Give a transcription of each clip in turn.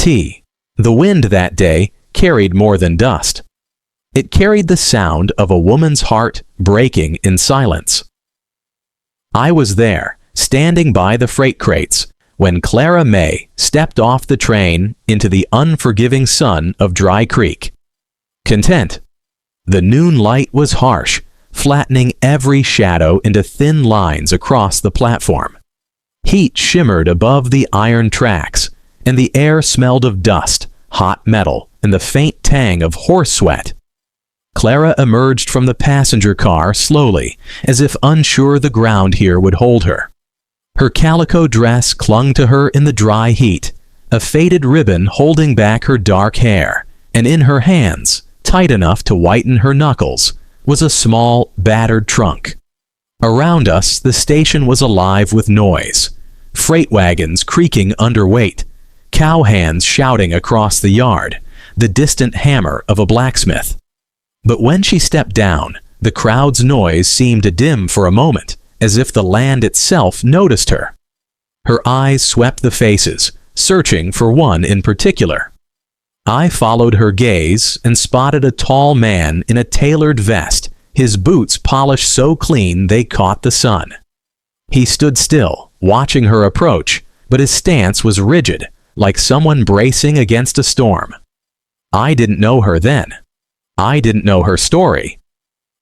The wind that day carried more than dust. It carried the sound of a woman's heart breaking in silence. I was there, standing by the freight crates, when Clara May stepped off the train into the unforgiving sun of Dry Creek. Content. The noon light was harsh, flattening every shadow into thin lines across the platform. Heat shimmered above the iron tracks, and the air smelled of dust, hot metal, and the faint tang of horse sweat. Clara emerged from the passenger car slowly, as if unsure the ground here would hold her. Her calico dress clung to her in the dry heat, a faded ribbon holding back her dark hair, and in her hands, tight enough to whiten her knuckles, was a small, battered trunk. Around us, the station was alive with noise. Freight wagons creaking under weight, cowhands shouting across the yard, the distant hammer of a blacksmith. But when she stepped down, the crowd's noise seemed to dim for a moment, as if the land itself noticed her. Her eyes swept the faces, searching for one in particular. I followed her gaze and spotted a tall man in a tailored vest, his boots polished so clean they caught the sun. He stood still, watching her approach, but his stance was rigid, like someone bracing against a storm. I didn't know her then. I didn't know her story.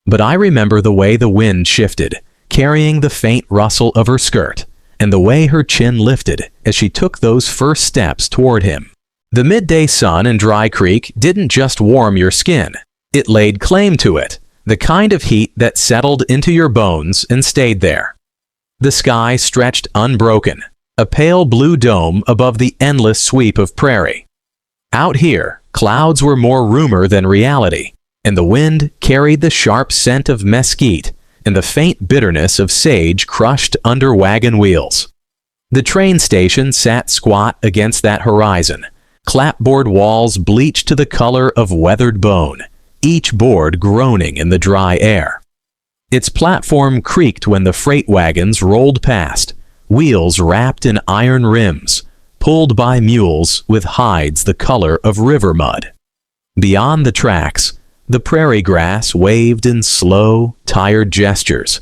But I remember the way the wind shifted, carrying the faint rustle of her skirt, and the way her chin lifted as she took those first steps toward him. The midday sun in Dry Creek didn't just warm your skin. It laid claim to it, the kind of heat that settled into your bones and stayed there. The sky stretched unbroken, a pale blue dome above the endless sweep of prairie. Out here, clouds were more rumor than reality, and the wind carried the sharp scent of mesquite and the faint bitterness of sage crushed under wagon wheels. The train station sat squat against that horizon, clapboard walls bleached to the color of weathered bone, each board groaning in the dry air. Its platform creaked when the freight wagons rolled past, wheels wrapped in iron rims, pulled by mules with hides the color of river mud. Beyond the tracks, the prairie grass waved in slow, tired gestures,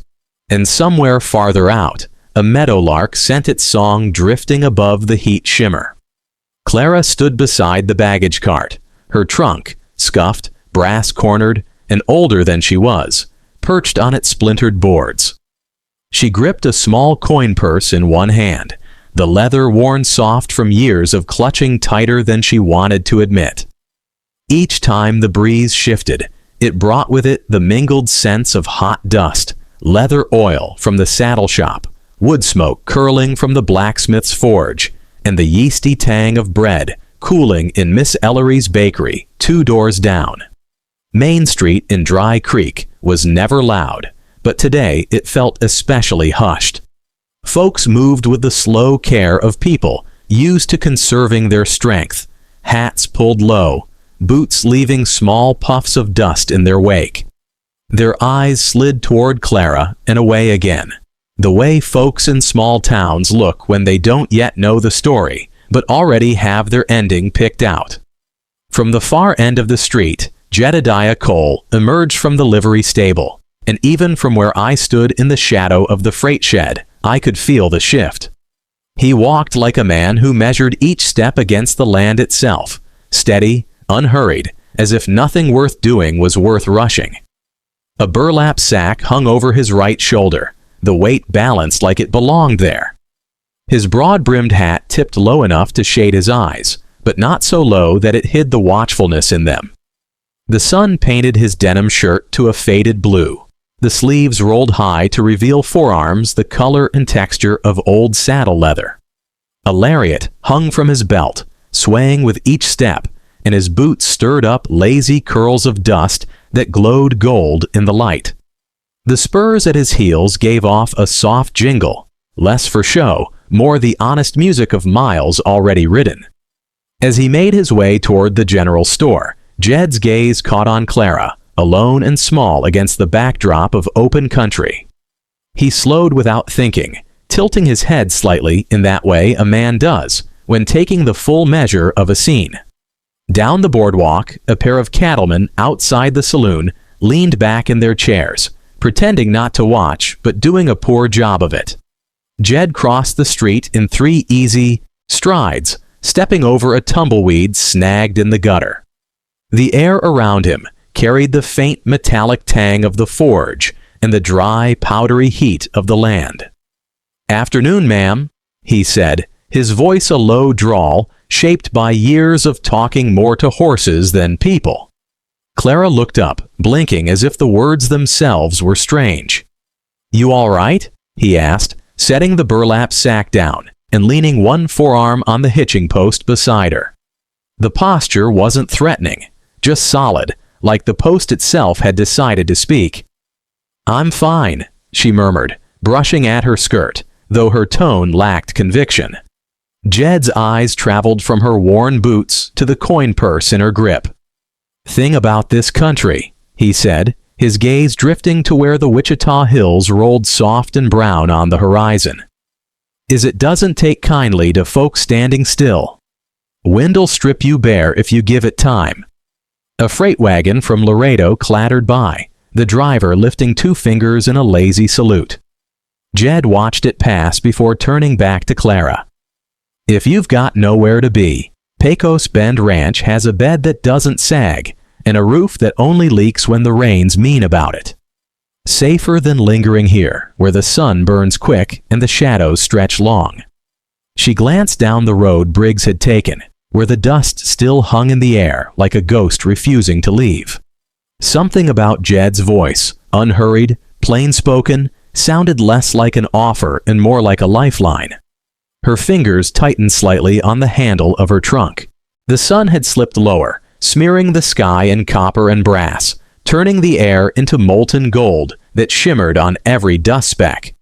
and somewhere farther out, a meadowlark sent its song drifting above the heat shimmer. Clara stood beside the baggage cart, her trunk, scuffed, brass-cornered, and older than she was, perched on its splintered boards. She gripped a small coin purse in one hand, the leather worn soft from years of clutching tighter than she wanted to admit. Each time the breeze shifted, it brought with it the mingled scents of hot dust, leather oil from the saddle shop, wood smoke curling from the blacksmith's forge, and the yeasty tang of bread cooling in Miss Ellery's bakery 2 doors down. Main Street in Dry Creek was never loud, but today it felt especially hushed. Folks moved with the slow care of people used to conserving their strength, hats pulled low, boots leaving small puffs of dust in their wake. Their eyes slid toward Clara and away again, the way folks in small towns look when they don't yet know the story, but already have their ending picked out. From the far end of the street, Jedediah Cole emerged from the livery stable, and even from where I stood in the shadow of the freight shed, I could feel the shift. He walked like a man who measured each step against the land itself, steady, unhurried, as if nothing worth doing was worth rushing. A burlap sack hung over his right shoulder, the weight balanced like it belonged there. His broad-brimmed hat tipped low enough to shade his eyes, but not so low that it hid the watchfulness in them. The sun painted his denim shirt to a faded blue. The sleeves rolled high to reveal forearms the color and texture of old saddle leather. A lariat hung from his belt, swaying with each step, and his boots stirred up lazy curls of dust that glowed gold in the light. The spurs at his heels gave off a soft jingle, less for show, more the honest music of miles already ridden. As he made his way toward the general store, Jed's gaze caught on Clara, alone and small against the backdrop of open country. He slowed without thinking, tilting his head slightly in that way a man does, when taking the full measure of a scene. Down the boardwalk, a pair of cattlemen outside the saloon leaned back in their chairs, pretending not to watch but doing a poor job of it. Jed crossed the street in 3 easy strides, stepping over a tumbleweed snagged in the gutter. The air around him carried the faint metallic tang of the forge and the dry, powdery heat of the land. "Afternoon, ma'am," he said, his voice a low drawl shaped by years of talking more to horses than people. Clara looked up, blinking as if the words themselves were strange. "You all right?" he asked, setting the burlap sack down and leaning one forearm on the hitching post beside her. The posture wasn't threatening, just solid, like the post itself had decided to speak. "I'm fine," she murmured, brushing at her skirt, though her tone lacked conviction. Jed's eyes traveled from her worn boots to the coin purse in her grip. "Thing about this country," he said, his gaze drifting to where the Wichita Hills rolled soft and brown on the horizon, "is it doesn't take kindly to folks standing still. Wind'll strip you bare if you give it time." A freight wagon from Laredo clattered by, the driver lifting 2 fingers in a lazy salute. Jed watched it pass before turning back to Clara. "If you've got nowhere to be, Pecos Bend Ranch has a bed that doesn't sag and a roof that only leaks when the rain's mean about it. Safer than lingering here, where the sun burns quick and the shadows stretch long." She glanced down the road Briggs had taken, where the dust still hung in the air like a ghost refusing to leave. Something about Jed's voice, unhurried, plain-spoken, sounded less like an offer and more like a lifeline. Her fingers tightened slightly on the handle of her trunk. The sun had slipped lower, smearing the sky in copper and brass, turning the air into molten gold that shimmered on every dust speck.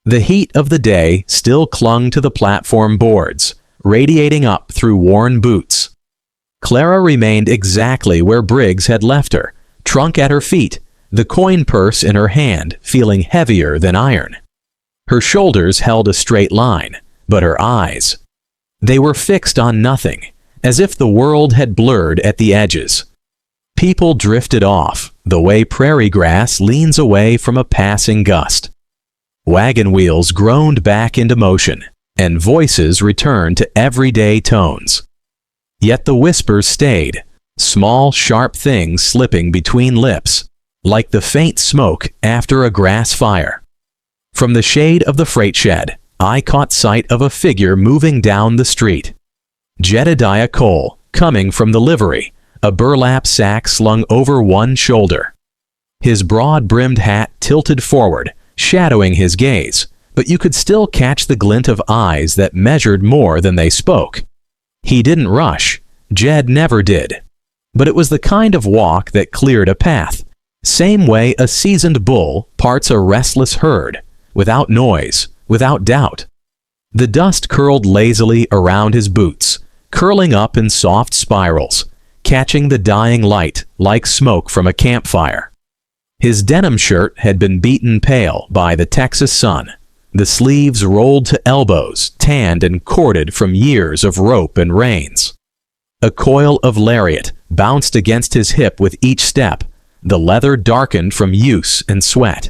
The heat of the day still clung to the platform boards, radiating up through worn boots. Clara remained exactly where Briggs had left her, trunk at her feet, the coin purse in her hand feeling heavier than iron. Her shoulders held a straight line, but her eyes, they were fixed on nothing, as if the world had blurred at the edges. People drifted off, the way prairie grass leans away from a passing gust. Wagon wheels groaned back into motion, and voices returned to everyday tones. Yet the whispers stayed, small, sharp things slipping between lips, like the faint smoke after a grass fire. From the shade of the freight shed, I caught sight of a figure moving down the street. Jedediah Cole, coming from the livery, a burlap sack slung over one shoulder. His broad-brimmed hat tilted forward, shadowing his gaze, but you could still catch the glint of eyes that measured more than they spoke. He didn't rush. Jed never did. But it was the kind of walk that cleared a path, same way a seasoned bull parts a restless herd, without noise, without doubt. The dust curled lazily around his boots, curling up in soft spirals, catching the dying light like smoke from a campfire. His denim shirt had been beaten pale by the Texas sun, the sleeves rolled to elbows, tanned and corded from years of rope and reins. A coil of lariat bounced against his hip with each step, the leather darkened from use and sweat.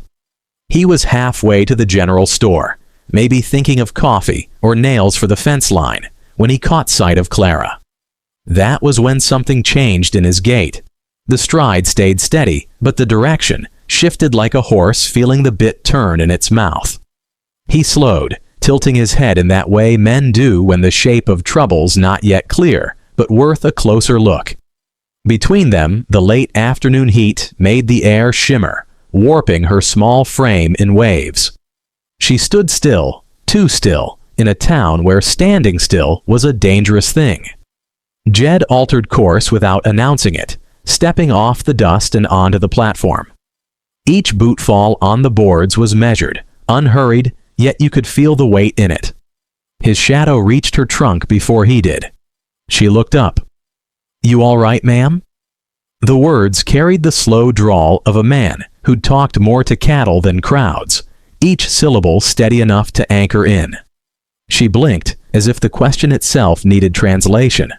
He was halfway to the general store, maybe thinking of coffee or nails for the fence line, when he caught sight of Clara. That was when something changed in his gait. The stride stayed steady, but the direction shifted like a horse feeling the bit turn in its mouth. He slowed, tilting his head in that way men do when the shape of trouble's not yet clear, but worth a closer look. Between them, the late afternoon heat made the air shimmer, warping her small frame in waves. She stood still, too still, in a town where standing still was a dangerous thing. Jed altered course without announcing it, stepping off the dust and onto the platform. Each bootfall on the boards was measured, unhurried, yet you could feel the weight in it. His shadow reached her trunk before he did. She looked up. "You all right, ma'am?" The words carried the slow drawl of a man who'd talked more to cattle than crowds, each syllable steady enough to anchor in. She blinked, as if the question itself needed translation.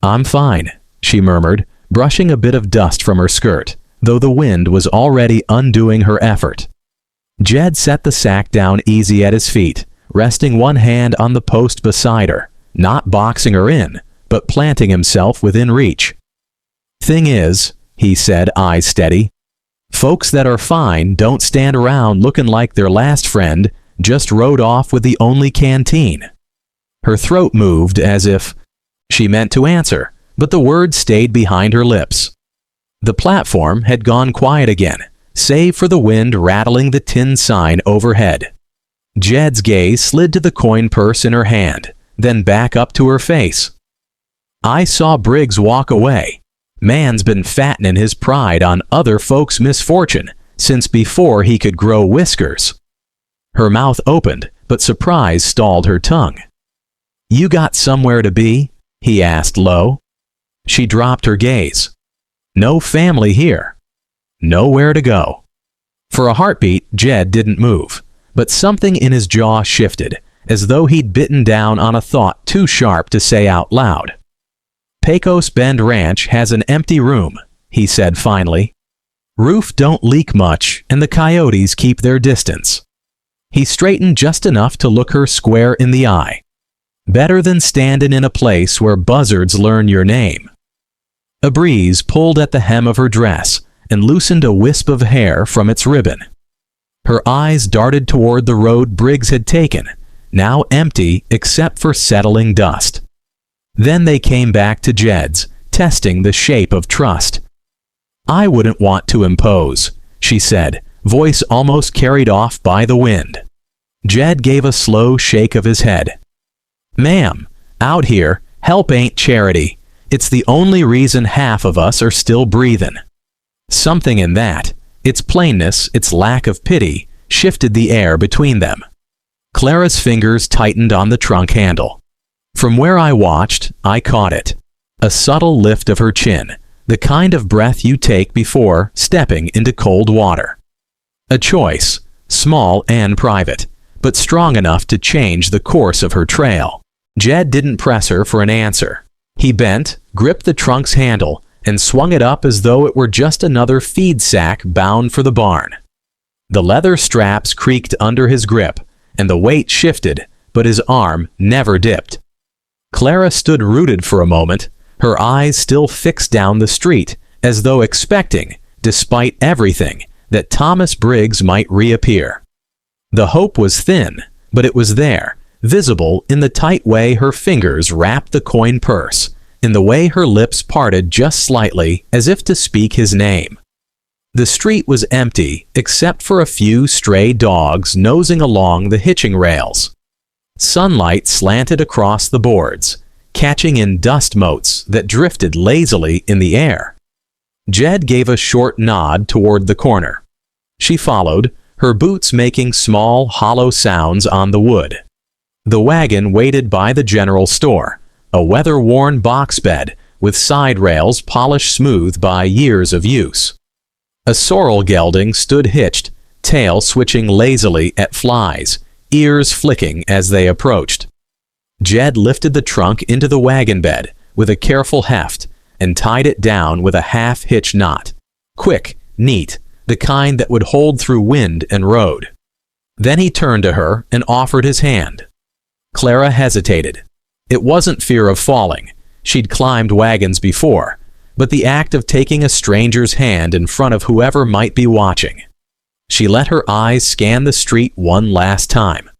"I'm fine," she murmured, brushing a bit of dust from her skirt, though the wind was already undoing her effort. Jed set the sack down easy at his feet, resting one hand on the post beside her, not boxing her in, but planting himself within reach. "Thing is," he said, eyes steady, "folks that are fine don't stand around looking like their last friend just rode off with the only canteen." Her throat moved as if she meant to answer, but the words stayed behind her lips. The platform had gone quiet again, save for the wind rattling the tin sign overhead. Jed's gaze slid to the coin purse in her hand, then back up to her face. "I saw Briggs walk away. Man's been fattening his pride on other folks' misfortune since before he could grow whiskers." Her mouth opened, but surprise stalled her tongue. "You got somewhere to be?" he asked low. She dropped her gaze. "No family here. Nowhere to go." For a heartbeat, Jed didn't move, but something in his jaw shifted, as though he'd bitten down on a thought too sharp to say out loud. "Pecos Bend Ranch has an empty room," he said finally. "Roof don't leak much, and the coyotes keep their distance." He straightened just enough to look her square in the eye. "Better than standing in a place where buzzards learn your name." A breeze pulled at the hem of her dress and loosened a wisp of hair from its ribbon. Her eyes darted toward the road Briggs had taken, now empty except for settling dust. Then they came back to Jed's, testing the shape of trust. "I wouldn't want to impose," she said, voice almost carried off by the wind. Jed gave a slow shake of his head. "Ma'am, out here, help ain't charity. It's the only reason half of us are still breathing." Something in that, its plainness, its lack of pity, shifted the air between them. Clara's fingers tightened on the trunk handle. From where I watched, I caught it. A subtle lift of her chin, the kind of breath you take before stepping into cold water. A choice, small and private, but strong enough to change the course of her trail. Jed didn't press her for an answer. He bent, gripped the trunk's handle, and swung it up as though it were just another feed sack bound for the barn. The leather straps creaked under his grip, and the weight shifted, but his arm never dipped. Clara stood rooted for a moment, her eyes still fixed down the street, as though expecting, despite everything, that Thomas Briggs might reappear. The hope was thin, but it was there, visible in the tight way her fingers wrapped the coin purse, in the way her lips parted just slightly as if to speak his name. The street was empty except for a few stray dogs nosing along the hitching rails. Sunlight slanted across the boards, catching in dust motes that drifted lazily in the air. Jed gave a short nod toward the corner. She followed, her boots making small, hollow sounds on the wood. The wagon waited by the general store, a weather-worn box bed with side rails polished smooth by years of use. A sorrel gelding stood hitched, tail switching lazily at flies, ears flicking as they approached. Jed lifted the trunk into the wagon bed with a careful heft and tied it down with a half-hitch knot. Quick, neat, the kind that would hold through wind and road. Then he turned to her and offered his hand. Clara hesitated. It wasn't fear of falling. She'd climbed wagons before, but the act of taking a stranger's hand in front of whoever might be watching. She let her eyes scan the street one last time.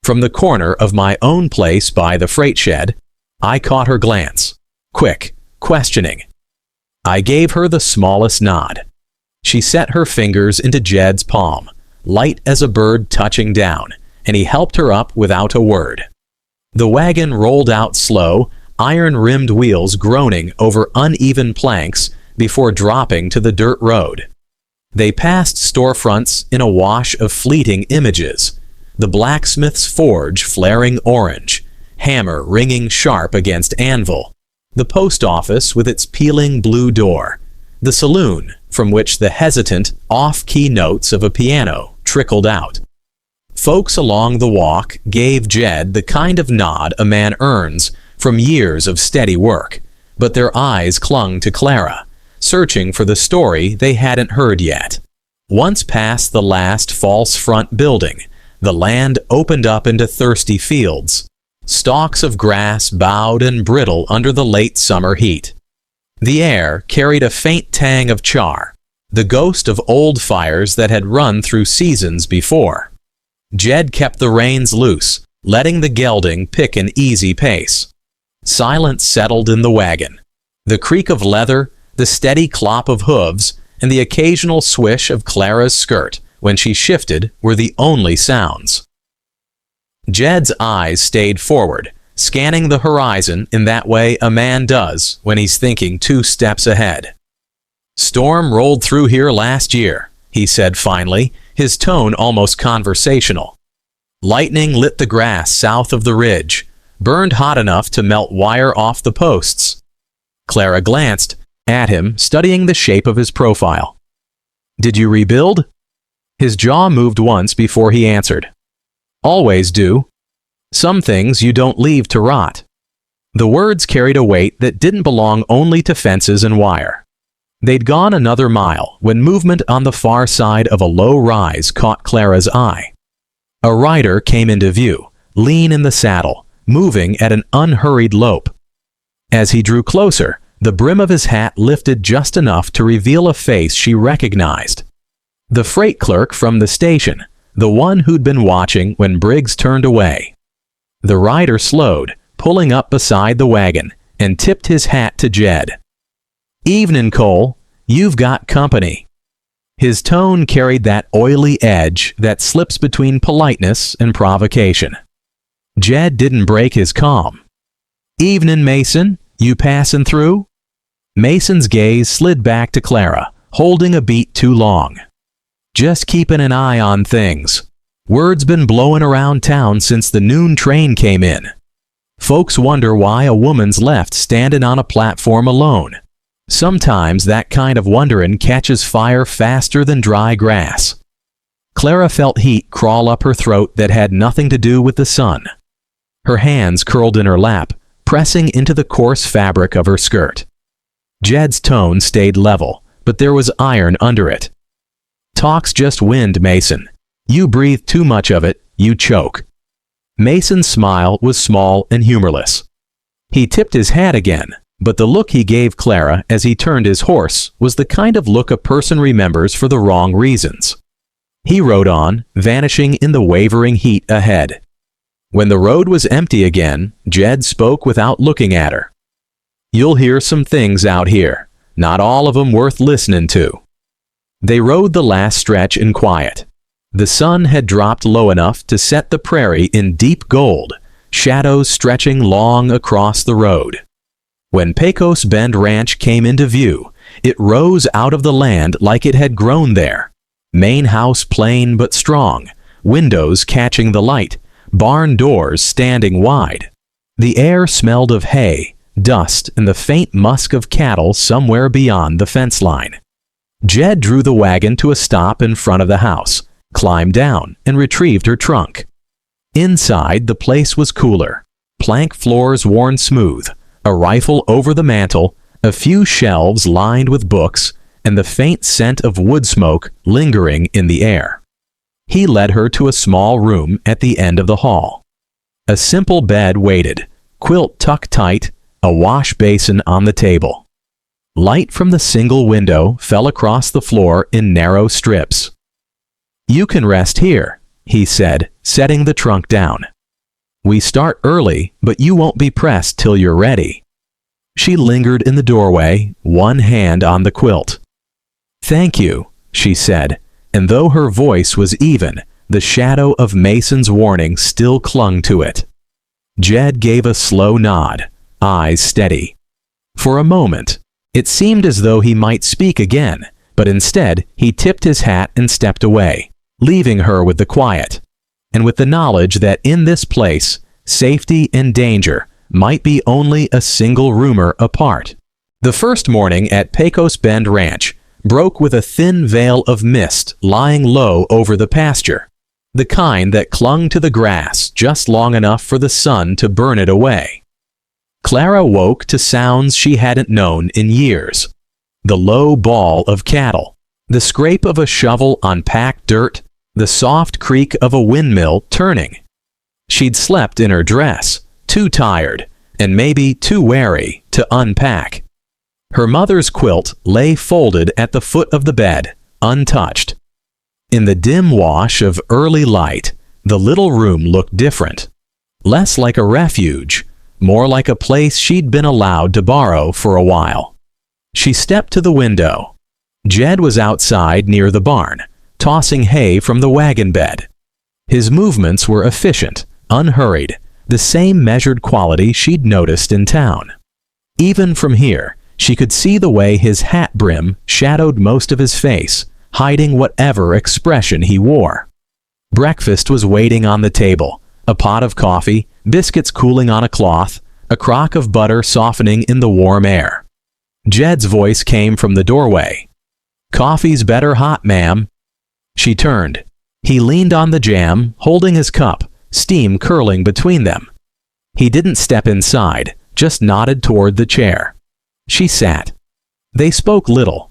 From the corner of my own place by the freight shed, I caught her glance. Quick, questioning. I gave her the smallest nod. She set her fingers into Jed's palm, light as a bird touching down, and he helped her up without a word. The wagon rolled out slow, iron-rimmed wheels groaning over uneven planks before dropping to the dirt road. They passed storefronts in a wash of fleeting images, the blacksmith's forge flaring orange, hammer ringing sharp against anvil, the post office with its peeling blue door, the saloon from which the hesitant, off-key notes of a piano trickled out. Folks along the walk gave Jed the kind of nod a man earns from years of steady work, but their eyes clung to Clara, searching for the story they hadn't heard yet. Once past the last false front building, the land opened up into thirsty fields. Stalks of grass bowed and brittle under the late summer heat. The air carried a faint tang of char, the ghost of old fires that had run through seasons before. Jed kept the reins loose, letting the gelding pick an easy pace. Silence settled in the wagon. The creak of leather, the steady clop of hooves, and the occasional swish of Clara's skirt when she shifted were the only sounds. Jed's eyes stayed forward, scanning the horizon in that way a man does when he's thinking 2 steps ahead. "Storm rolled through here last year," he said finally, his tone almost conversational. "Lightning lit the grass south of the ridge, burned hot enough to melt wire off the posts." Clara glanced at him, studying the shape of his profile. "Did you rebuild?" His jaw moved once before he answered. "Always do. Some things you don't leave to rot." The words carried a weight that didn't belong only to fences and wire. They'd gone another mile when movement on the far side of a low rise caught Clara's eye. A rider came into view, lean in the saddle, moving at an unhurried lope. As he drew closer, the brim of his hat lifted just enough to reveal a face she recognized. The freight clerk from the station, the one who'd been watching when Briggs turned away. The rider slowed, pulling up beside the wagon, and tipped his hat to Jed. "Evenin', Cole. You've got company." His tone carried that oily edge that slips between politeness and provocation. Jed didn't break his calm. "Evenin', Mason. You passin' through?" Mason's gaze slid back to Clara, holding a beat too long. "Just keeping an eye on things. Word's been blowing around town since the noon train came in. Folks wonder why a woman's left standing on a platform alone. Sometimes that kind of wonderin' catches fire faster than dry grass." Clara felt heat crawl up her throat that had nothing to do with the sun. Her hands curled in her lap, pressing into the coarse fabric of her skirt. Jed's tone stayed level, but there was iron under it. "Talk's just wind, Mason. You breathe too much of it, you choke." Mason's smile was small and humorless. He tipped his hat again, but the look he gave Clara as he turned his horse was the kind of look a person remembers for the wrong reasons. He rode on, vanishing in the wavering heat ahead. When the road was empty again, Jed spoke without looking at her. "You'll hear some things out here, not all of them worth listening to." They rode the last stretch in quiet. The sun had dropped low enough to set the prairie in deep gold, shadows stretching long across the road. When Pecos Bend Ranch came into view, it rose out of the land like it had grown there. Main house plain but strong, windows catching the light, barn doors standing wide. The air smelled of hay, dust, and the faint musk of cattle somewhere beyond the fence line. Jed drew the wagon to a stop in front of the house, climbed down, and retrieved her trunk. Inside, the place was cooler. Plank floors worn smooth, a rifle over the mantel, a few shelves lined with books, and the faint scent of wood smoke lingering in the air. He led her to a small room at the end of the hall. A simple bed waited, quilt tucked tight, a wash basin on the table. Light from the single window fell across the floor in narrow strips. "You can rest here," he said, setting the trunk down. "We start early, but you won't be pressed till you're ready." She lingered in the doorway, one hand on the quilt. "Thank you," she said, and though her voice was even, the shadow of Mason's warning still clung to it. Jed gave a slow nod, eyes steady. For a moment, it seemed as though he might speak again, but instead he tipped his hat and stepped away, leaving her with the quiet, and with the knowledge that in this place, safety and danger might be only a single rumor apart. The first morning at Pecos Bend Ranch broke with a thin veil of mist lying low over the pasture. the kind that clung to the grass just long enough for the sun to burn it away. Clara woke to sounds she hadn't known in years. The low bawl of cattle, the scrape of a shovel on packed dirt, the soft creak of a windmill turning. She'd slept in her dress, too tired, and maybe too wary to unpack. Her mother's quilt lay folded at the foot of the bed, untouched. In the dim wash of early light, the little room looked different. Less like a refuge, more like a place she'd been allowed to borrow for a while. She stepped to the window. Jed was outside near the barn, tossing hay from the wagon bed. His movements were efficient, unhurried, the same measured quality she'd noticed in town. Even from here, she could see the way his hat brim shadowed most of his face, hiding whatever expression he wore. Breakfast was waiting on the table, a pot of coffee, biscuits cooling on a cloth, a crock of butter softening in the warm air. Jed's voice came from the doorway. "Coffee's better hot, ma'am." She turned. He leaned on the jamb, holding his cup, steam curling between them. He didn't step inside, just nodded toward the chair. She sat. They spoke little.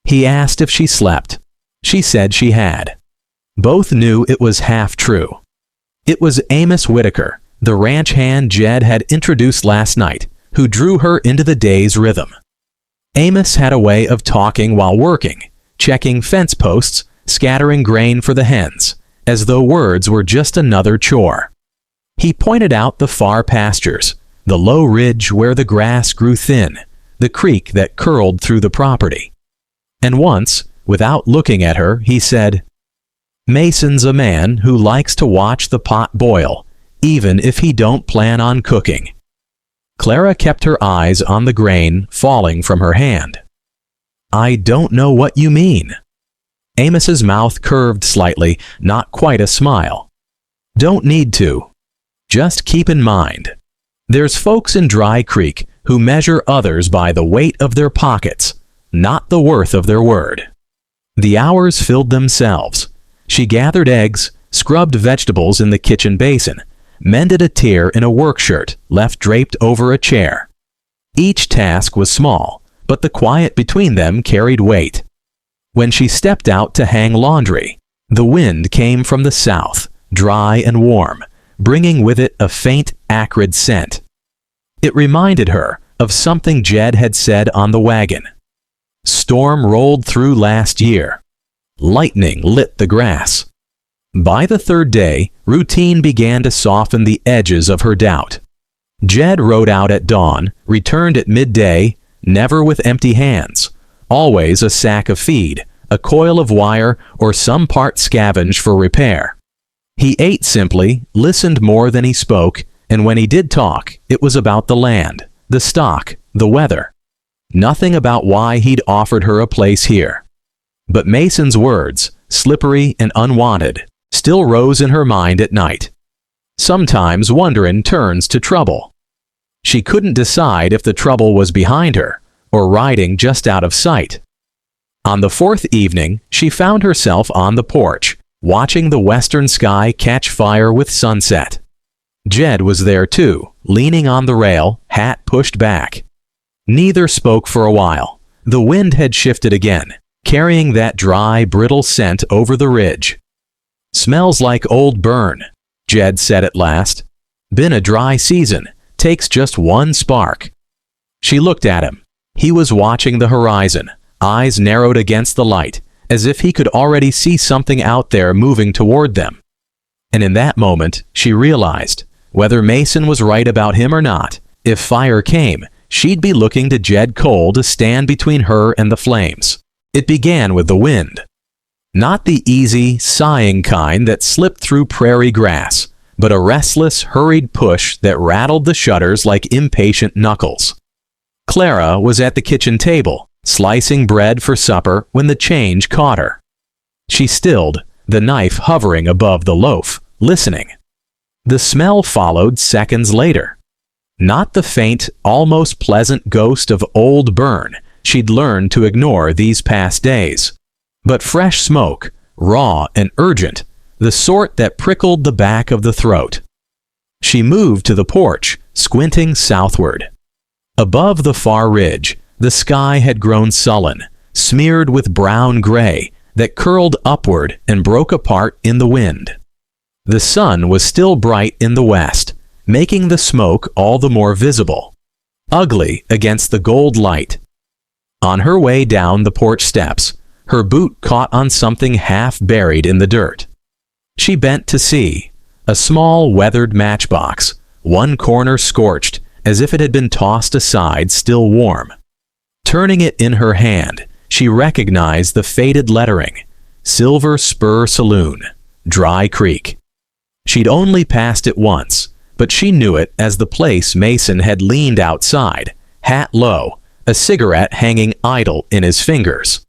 He asked if she slept. She said she had. Both knew it was half true. It was Amos Whitaker, the ranch hand Jed had introduced last night, who drew her into the day's rhythm. Amos had a way of talking while working, checking fence posts, scattering grain for the hens, as though words were just another chore. He pointed out the far pastures, the low ridge where the grass grew thin, the creek that curled through the property. And once, without looking at her, he said, "Mason's a man who likes to watch the pot boil, even if he don't plan on cooking." Clara kept her eyes on the grain falling from her hand. "I don't know what you mean." Amos's mouth curved slightly, not quite a smile. "Don't need to. Just keep in mind. There's folks in Dry Creek who measure others by the weight of their pockets, not the worth of their word." The hours filled themselves. She gathered eggs, scrubbed vegetables in the kitchen basin, mended a tear in a work shirt left draped over a chair. Each task was small, but the quiet between them carried weight. When she stepped out to hang laundry, the wind came from the south, dry and warm, bringing with it a faint, acrid scent. It reminded her of something Jed had said on the wagon. Storm rolled through last year. Lightning lit the grass. By the third day, routine began to soften the edges of her doubt. Jed rode out at dawn, returned at midday, never with empty hands, always a sack of feed, a coil of wire, or some part scavenged for repair. He ate simply, listened more than he spoke, and when he did talk, it was about the land, the stock, the weather. Nothing about why he'd offered her a place here. But Mason's words, slippery and unwanted, still rose in her mind at night. Sometimes wonderin' turns to trouble. She couldn't decide if the trouble was behind her, or riding just out of sight. On the fourth evening, she found herself on the porch, watching the western sky catch fire with sunset. Jed was there too, leaning on the rail, hat pushed back. Neither spoke for a while. The wind had shifted again, carrying that dry, brittle scent over the ridge. "Smells like old burn," Jed said at last. "Been a dry season. Takes just one spark." She looked at him. He was watching the horizon, eyes narrowed against the light, as if he could already see something out there moving toward them. And in that moment, she realized, whether Mason was right about him or not, if fire came, she'd be looking to Jed Cole to stand between her and the flames. It began with the wind. Not the easy, sighing kind that slipped through prairie grass, but a restless, hurried push that rattled the shutters like impatient knuckles. Clara was at the kitchen table, slicing bread for supper when the change caught her. She stilled, the knife hovering above the loaf, listening. The smell followed seconds later. Not the faint, almost pleasant ghost of old burn she'd learned to ignore these past days, but fresh smoke, raw and urgent, the sort that prickled the back of the throat. She moved to the porch, squinting southward. Above the far ridge, the sky had grown sullen, smeared with brown-gray that curled upward and broke apart in the wind. The sun was still bright in the west, making the smoke all the more visible, ugly against the gold light. On her way down the porch steps, her boot caught on something half buried in the dirt. She bent to see a small weathered matchbox, one corner scorched as if it had been tossed aside, still warm. Turning it in her hand, she recognized the faded lettering, Silver Spur Saloon, Dry Creek. She'd only passed it once, but she knew it as the place Mason had leaned outside, hat low, a cigarette hanging idle in his fingers.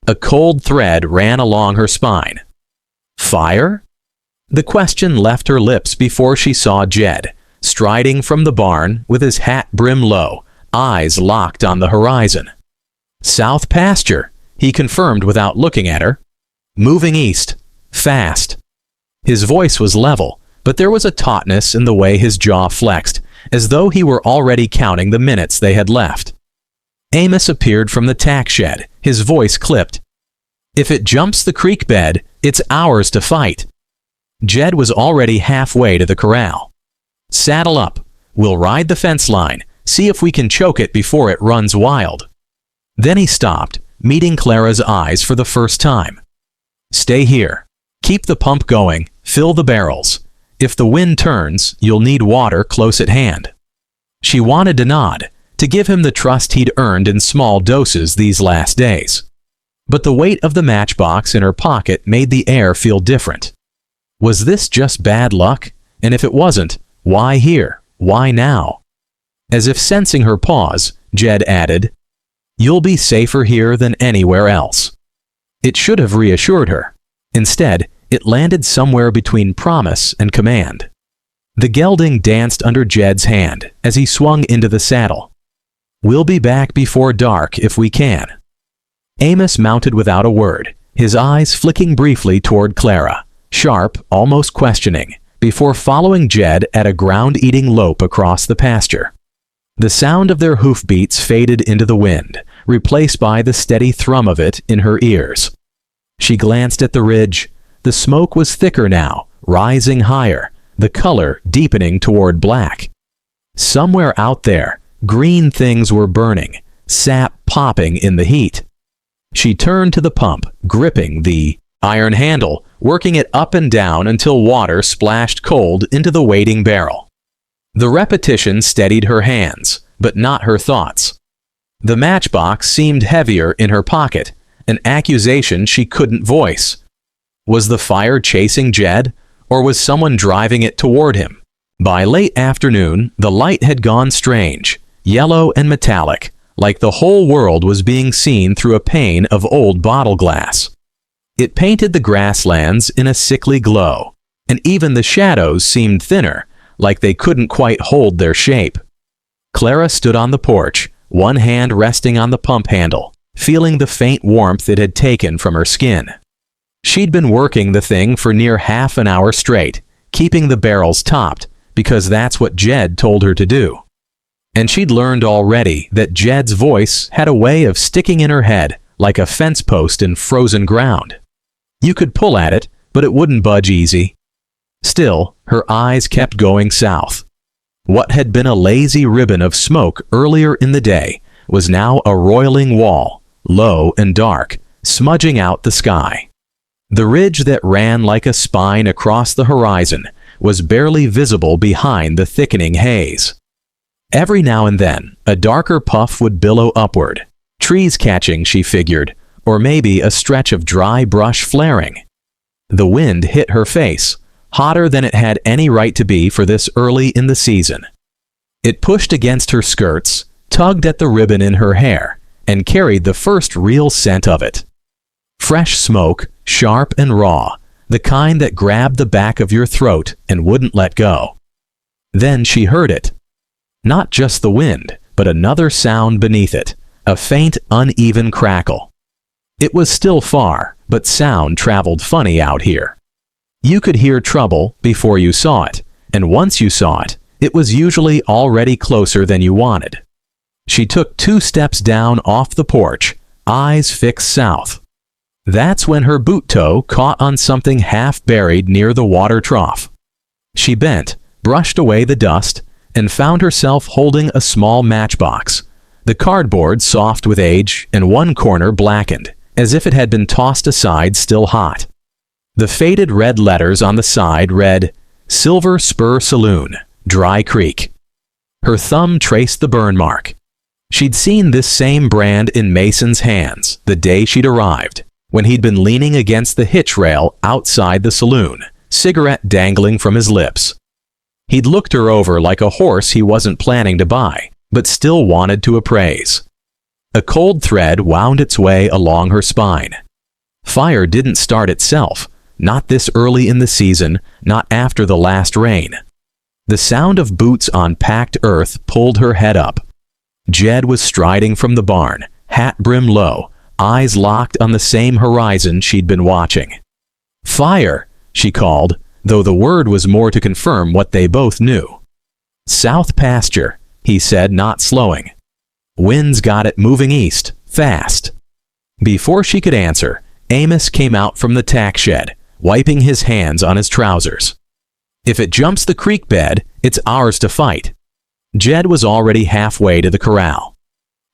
A cold thread ran along her spine. Fire? The question left her lips before she saw Jed, striding from the barn with his hat brim low, eyes locked on the horizon. South pasture, he confirmed without looking at her. Moving east. Fast. His voice was level, but there was a tautness in the way his jaw flexed, as though he were already counting the minutes they had left. Amos appeared from the tack shed, his voice clipped. If it jumps the creek bed, it's ours to fight. Jed was already halfway to the corral. Saddle up. We'll ride the fence line, see if we can choke it before it runs wild. Then he stopped, meeting Clara's eyes for the first time. Stay here. Keep the pump going, fill the barrels. If the wind turns, you'll need water close at hand. She wanted to nod, to give him the trust he'd earned in small doses these last days. But the weight of the matchbox in her pocket made the air feel different. Was this just bad luck? And if it wasn't, why here? Why now? As if sensing her pause, Jed added, You'll be safer here than anywhere else. It should have reassured her. Instead, it landed somewhere between promise and command. The gelding danced under Jed's hand as he swung into the saddle. We'll be back before dark if we can. Amos mounted without a word, his eyes flicking briefly toward Clara, sharp, almost questioning, before following Jed at a ground-eating lope across the pasture. The sound of their hoofbeats faded into the wind, replaced by the steady thrum of it in her ears. She glanced at the ridge. The smoke was thicker now, rising higher, the color deepening toward black. Somewhere out there, green things were burning, sap popping in the heat. She turned to the pump, gripping the iron handle, working it up and down until water splashed cold into the waiting barrel. The repetition steadied her hands, but not her thoughts. The matchbox seemed heavier in her pocket, an accusation she couldn't voice. Was the fire chasing Jed, or was someone driving it toward him? By late afternoon, the light had gone strange, yellow and metallic, like the whole world was being seen through a pane of old bottle glass. It painted the grasslands in a sickly glow, and even the shadows seemed thinner, like they couldn't quite hold their shape. Clara stood on the porch, one hand resting on the pump handle, feeling the faint warmth it had taken from her skin. She'd been working the thing for near half an hour straight, keeping the barrels topped, because that's what Jed told her to do. And she'd learned already that Jed's voice had a way of sticking in her head like a fence post in frozen ground. You could pull at it, but it wouldn't budge easy. Still, her eyes kept going south. What had been a lazy ribbon of smoke earlier in the day was now a roiling wall, low and dark, smudging out the sky. The ridge that ran like a spine across the horizon was barely visible behind the thickening haze. Every now and then, a darker puff would billow upward, trees catching, she figured, or maybe a stretch of dry brush flaring. The wind hit her face, hotter than it had any right to be for this early in the season. It pushed against her skirts, tugged at the ribbon in her hair, and carried the first real scent of it. Fresh smoke, sharp and raw, the kind that grabbed the back of your throat and wouldn't let go. Then she heard it. Not just the wind, but another sound beneath it, a faint, uneven crackle. It was still far, but sound traveled funny out here. You could hear trouble before you saw it, and once you saw it, it was usually already closer than you wanted. She took 2 steps down off the porch, eyes fixed south. That's when her boot toe caught on something half buried near the water trough. She bent, brushed away the dust, and found herself holding a small matchbox, the cardboard soft with age and one corner blackened, as if it had been tossed aside still hot. The faded red letters on the side read, "Silver Spur Saloon, Dry Creek." Her thumb traced the burn mark. She'd seen this same brand in Mason's hands the day she'd arrived, when he'd been leaning against the hitch rail outside the saloon, cigarette dangling from his lips. He'd looked her over like a horse he wasn't planning to buy, but still wanted to appraise. A cold thread wound its way along her spine. Fire didn't start itself, not this early in the season, not after the last rain. The sound of boots on packed earth pulled her head up. Jed was striding from the barn, hat brim low, eyes locked on the same horizon she'd been watching. "Fire!" she called, though the word was more to confirm what they both knew. "South pasture," he said, not slowing. "Wind's got it moving east, fast." Before she could answer, Amos came out from the tack shed, wiping his hands on his trousers. "If it jumps the creek bed, it's ours to fight." Jed was already halfway to the corral.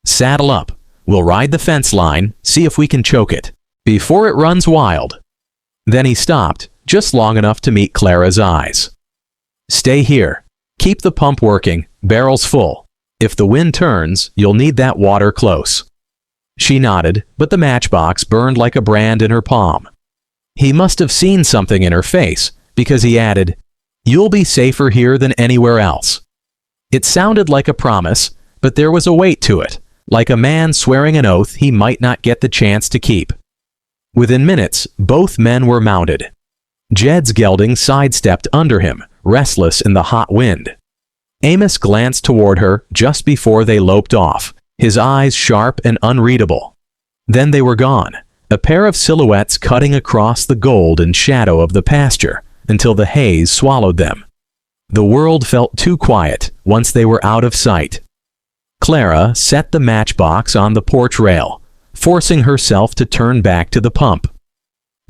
"Saddle up. We'll ride the fence line, see if we can choke it, before it runs wild." Then he stopped, just long enough to meet Clara's eyes. "Stay here. Keep the pump working, barrels full. If the wind turns, you'll need that water close." She nodded, but the matchbox burned like a brand in her palm. He must have seen something in her face, because he added, "You'll be safer here than anywhere else." It sounded like a promise, but there was a weight to it, like a man swearing an oath he might not get the chance to keep. Within minutes, both men were mounted. Jed's gelding sidestepped under him, restless in the hot wind. Amos glanced toward her just before they loped off, his eyes sharp and unreadable. Then they were gone, a pair of silhouettes cutting across the gold and shadow of the pasture until the haze swallowed them. The world felt too quiet once they were out of sight. Clara set the matchbox on the porch rail, forcing herself to turn back to the pump.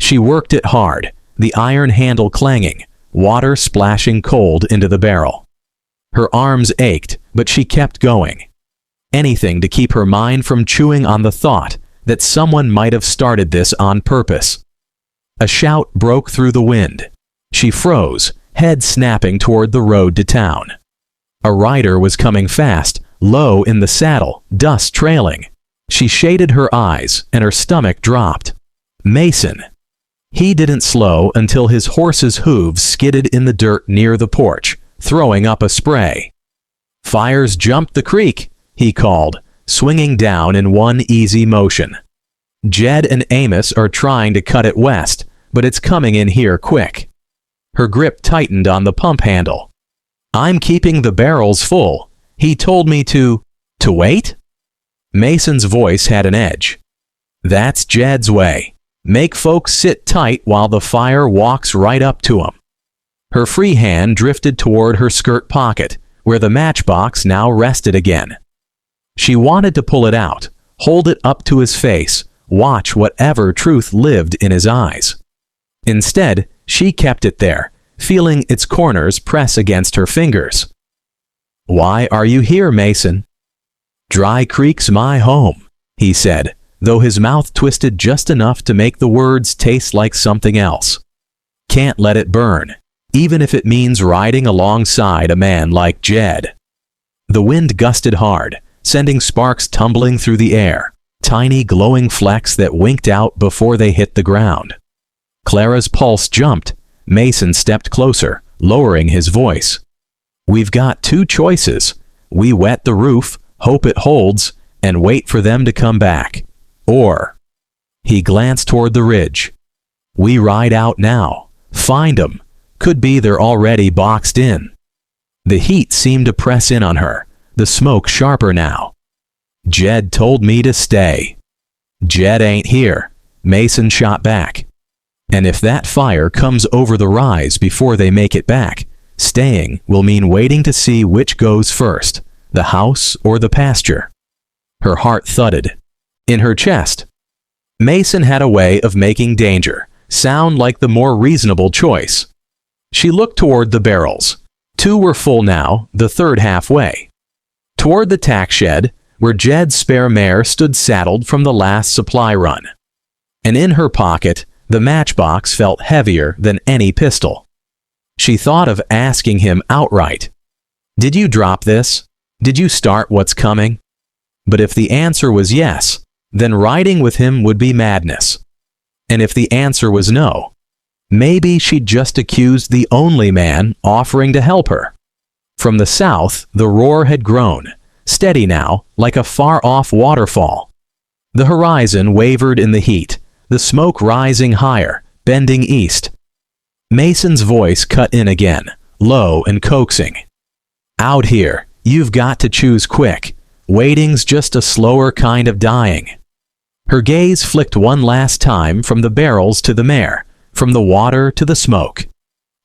She worked it hard, the iron handle clanging, water splashing cold into the barrel. Her arms ached, but she kept going. Anything to keep her mind from chewing on the thought that someone might have started this on purpose. A shout broke through the wind. She froze, head snapping toward the road to town. A rider was coming fast, low in the saddle, dust trailing. She shaded her eyes, and her stomach dropped. Mason. He didn't slow until his horse's hooves skidded in the dirt near the porch, throwing up a spray. "Fire's jumped the creek," he called, swinging down in one easy motion. "Jed and Amos are trying to cut it west, but it's coming in here quick." Her grip tightened on the pump handle. "I'm keeping the barrels full. He told me to wait?" Mason's voice had an edge. "That's Jed's way. Make folks sit tight while the fire walks right up to 'em." Her free hand drifted toward her skirt pocket, where the matchbox now rested again. She wanted to pull it out, hold it up to his face, watch whatever truth lived in his eyes. Instead, she kept it there, feeling its corners press against her fingers. "Why are you here, Mason?" "Dry Creek's my home," he said, though his mouth twisted just enough to make the words taste like something else. "Can't let it burn, even if it means riding alongside a man like Jed." The wind gusted hard, sending sparks tumbling through the air, tiny glowing flecks that winked out before they hit the ground. Clara's pulse jumped. Mason stepped closer, lowering his voice. "We've got 2 choices. We wet the roof, hope it holds, and wait for them to come back. Or," he glanced toward the ridge, "we ride out now, find 'em. Could be they're already boxed in." The heat seemed to press in on her, the smoke sharper now. "Jed told me to stay." "Jed ain't here," Mason shot back. And if that fire comes over the rise before they make it back, staying will mean waiting to see which goes first, the house or the pasture. Her heart thudded. In her chest. Mason had a way of making danger sound like the more reasonable choice. She looked toward the barrels. 2 were full now, the third halfway. Toward the tack shed, where Jed's spare mare stood saddled from the last supply run. And in her pocket, the matchbox felt heavier than any pistol. She thought of asking him outright, "Did you drop this? Did you start what's coming?" But if the answer was yes, then riding with him would be madness. And if the answer was no, maybe she'd just accused the only man offering to help her. From the south, the roar had grown, steady now, like a far-off waterfall. The horizon wavered in the heat, the smoke rising higher, bending east. Mason's voice cut in again, low and coaxing. "Out here, you've got to choose quick. Waiting's just a slower kind of dying." Her gaze flicked one last time from the barrels to the mare, from the water to the smoke.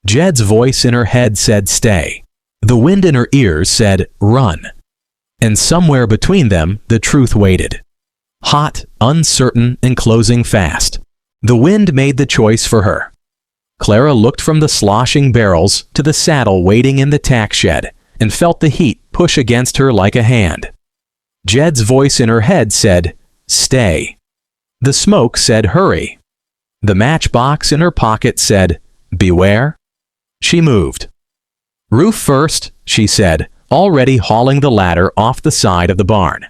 Jed's voice in her head said stay. The wind in her ears said run. And somewhere between them, the truth waited. Hot, uncertain, and closing fast. The wind made the choice for her. Clara looked from the sloshing barrels to the saddle waiting in the tack shed and felt the heat push against her like a hand. Jed's voice in her head said, "Stay." The smoke said, "Hurry." The matchbox in her pocket said, "Beware." She moved. "Roof first," she said, already hauling the ladder off the side of the barn.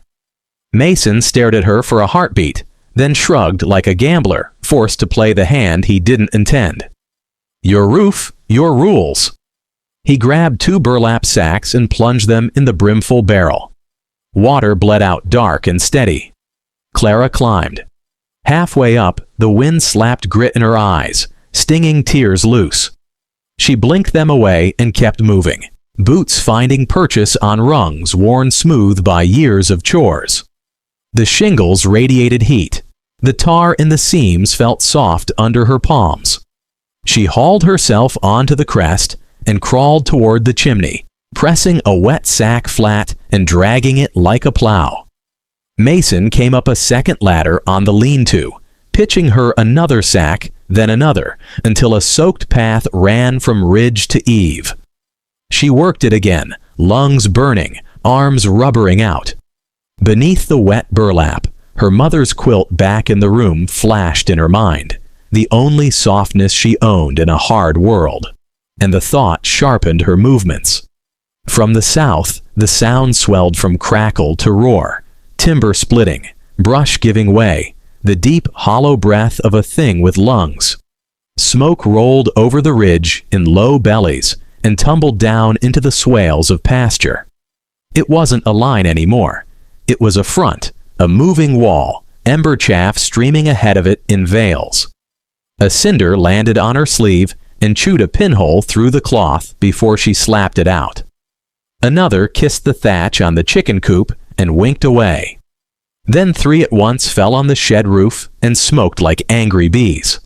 Mason stared at her for a heartbeat, then shrugged like a gambler, forced to play the hand he didn't intend. "Your roof, your rules." He grabbed 2 burlap sacks and plunged them in the brimful barrel. Water bled out dark and steady. Clara climbed. Halfway up, the wind slapped grit in her eyes, stinging tears loose. She blinked them away and kept moving, boots finding purchase on rungs worn smooth by years of chores. The shingles radiated heat. The tar in the seams felt soft under her palms. She hauled herself onto the crest and crawled toward the chimney, pressing a wet sack flat and dragging it like a plow. Mason came up a second ladder on the lean-to, pitching her another sack, then another, until a soaked path ran from ridge to eave. She worked it again, lungs burning, arms rubbering out. Beneath the wet burlap, her mother's quilt back in the room flashed in her mind, the only softness she owned in a hard world, and the thought sharpened her movements. From the south, the sound swelled from crackle to roar, timber splitting, brush giving way, the deep, hollow breath of a thing with lungs. Smoke rolled over the ridge in low bellies and tumbled down into the swales of pasture. It wasn't a line anymore. It was a front, a moving wall, ember chaff streaming ahead of it in veils. A cinder landed on her sleeve and chewed a pinhole through the cloth before she slapped it out. Another kissed the thatch on the chicken coop and winked away. Then 3 at once fell on the shed roof and smoked like angry bees.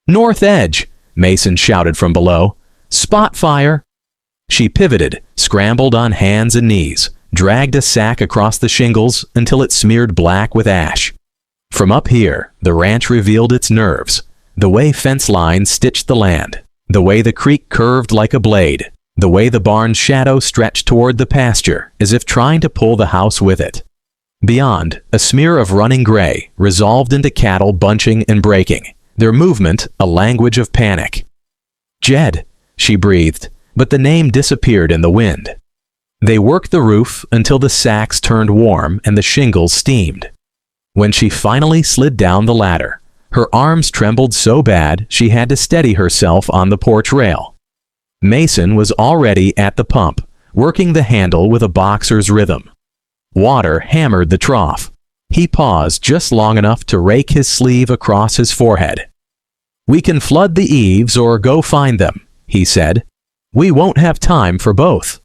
"North edge!" Mason shouted from below. "Spot fire!" She pivoted, scrambled on hands and knees, dragged a sack across the shingles until it smeared black with ash. From up here, the ranch revealed its nerves, the way fence lines stitched the land, the way the creek curved like a blade, the way the barn's shadow stretched toward the pasture as if trying to pull the house with it. Beyond, a smear of running gray resolved into cattle bunching and breaking, their movement a language of panic. "Jed," she breathed, but the name disappeared in the wind. They worked the roof until the sacks turned warm and the shingles steamed. When she finally slid down the ladder, her arms trembled so bad she had to steady herself on the porch rail. Mason was already at the pump, working the handle with a boxer's rhythm. Water hammered the trough. He paused just long enough to rake his sleeve across his forehead. "We can flood the eaves or go find them," he said. "We won't have time for both."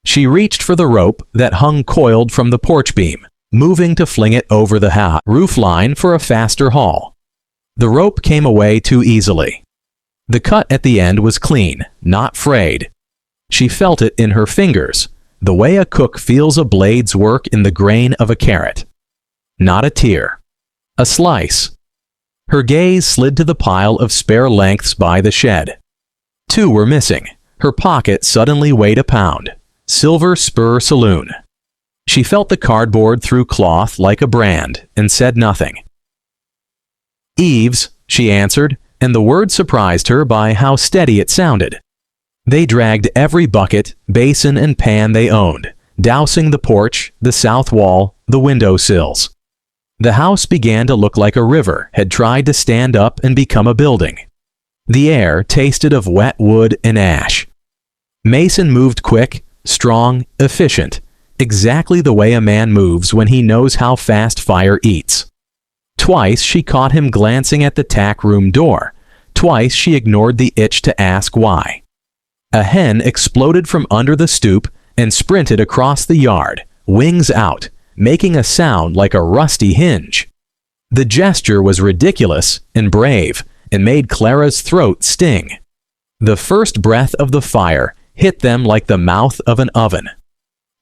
She reached for the rope that hung coiled from the porch beam, moving to fling it over the roof line for a faster haul. The rope came away too easily. The cut at the end was clean, not frayed. She felt it in her fingers, the way a cook feels a blade's work in the grain of a carrot. Not a tear. A slice. Her gaze slid to the pile of spare lengths by the shed. 2 were missing. Her pocket suddenly weighed a pound. Silver Spur Saloon. She felt the cardboard through cloth like a brand and said nothing. Eves, she answered, and the word surprised her by how steady it sounded. They dragged every bucket, basin, and pan they owned, dousing the porch, the south wall, the window sills. The house began to look like a river had tried to stand up and become a building. The air tasted of wet wood and ash. Mason moved quick, strong, efficient, exactly the way a man moves when he knows how fast fire eats. Twice she caught him glancing at the tack room door. Twice she ignored the itch to ask why. A hen exploded from under the stoop and sprinted across the yard, wings out, making a sound like a rusty hinge. The gesture was ridiculous and brave and made Clara's throat sting. The first breath of the fire hit them like the mouth of an oven.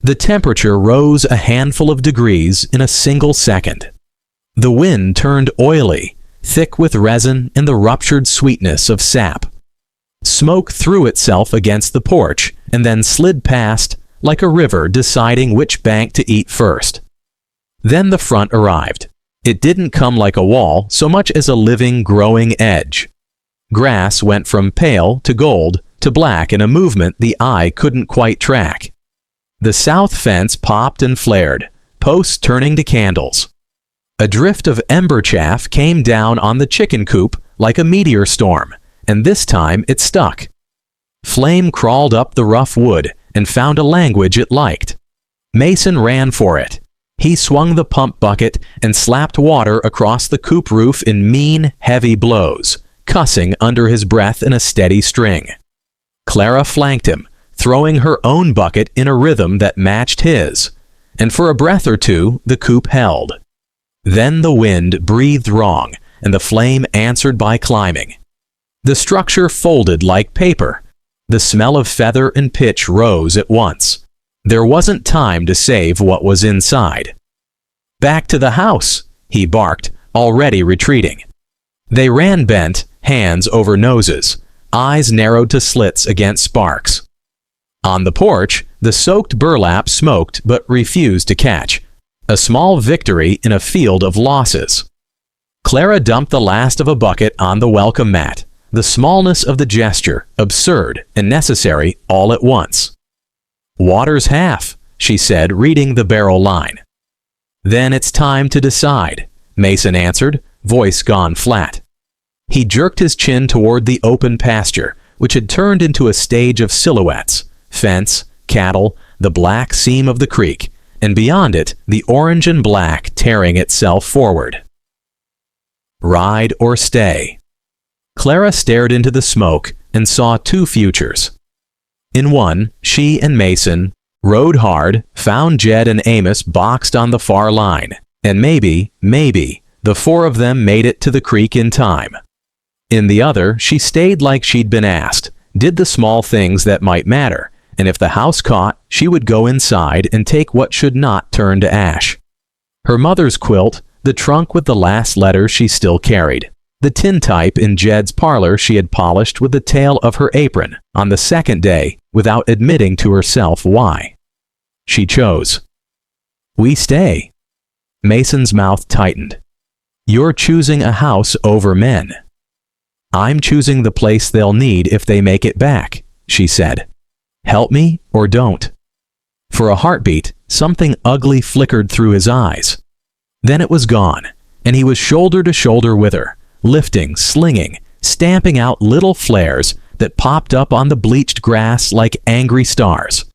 The temperature rose a handful of degrees in a single second. The wind turned oily, thick with resin and the ruptured sweetness of sap. Smoke threw itself against the porch and then slid past like a river deciding which bank to eat first. Then the front arrived. It didn't come like a wall so much as a living, growing edge. Grass went from pale to gold to black in a movement the eye couldn't quite track. The south fence popped and flared, posts turning to candles. A drift of ember chaff came down on the chicken coop like a meteor storm, and this time it stuck. Flame crawled up the rough wood and found a language it liked. Mason ran for it. He swung the pump bucket and slapped water across the coop roof in mean, heavy blows, cussing under his breath in a steady string. Clara flanked him, throwing her own bucket in a rhythm that matched his, and for a breath or two the coop held. Then the wind breathed wrong, and the flame answered by climbing. The structure folded like paper. The smell of feather and pitch rose at once. There wasn't time to save what was inside. "Back to the house," he barked, already retreating. They ran bent, hands over noses, eyes narrowed to slits against sparks. On the porch, the soaked burlap smoked but refused to catch. A small victory in a field of losses. Clara dumped the last of a bucket on the welcome mat. The smallness of the gesture, absurd and necessary all at once. "Water's half," she said, reading the barrel line. "Then it's time to decide," Mason answered, voice gone flat. He jerked his chin toward the open pasture, which had turned into a stage of silhouettes, fence, cattle, the black seam of the creek, and beyond it, the orange and black tearing itself forward. Ride or stay. Clara stared into the smoke and saw 2 futures. In one, she and Mason rode hard, found Jed and Amos boxed on the far line, and maybe, the 4 of them made it to the creek in time. In the other, she stayed like she'd been asked, did the small things that might matter, and if the house caught, she would go inside and take what should not turn to ash. Her mother's quilt, the trunk with the last letter she still carried, the tintype in Jed's parlor she had polished with the tail of her apron on the second day without admitting to herself why. She chose. "We stay." Mason's mouth tightened. "You're choosing a house over men." "I'm choosing the place they'll need if they make it back," she said. "Help me or don't." For a heartbeat, something ugly flickered through his eyes. Then it was gone, and he was shoulder to shoulder with her, lifting, slinging, stamping out little flares that popped up on the bleached grass like angry stars.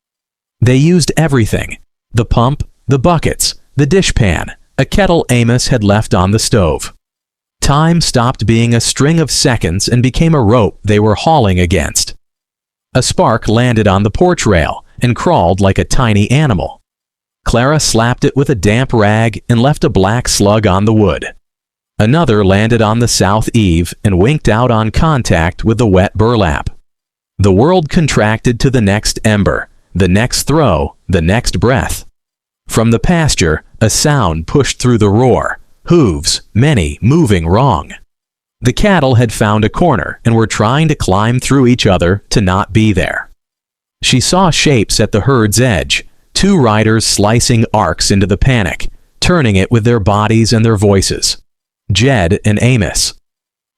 They used everything: the pump, the buckets, the dishpan, a kettle Amos had left on the stove. Time stopped being a string of seconds and became a rope they were hauling against. A spark landed on the porch rail and crawled like a tiny animal. Clara slapped it with a damp rag and left a black slug on the wood. Another landed on the south eave and winked out on contact with the wet burlap. The world contracted to the next ember, the next throw, the next breath. From the pasture, a sound pushed through the roar, hooves, many, moving wrong. The cattle had found a corner and were trying to climb through each other to not be there. She saw shapes at the herd's edge, two riders slicing arcs into the panic, turning it with their bodies and their voices. Jed and Amos.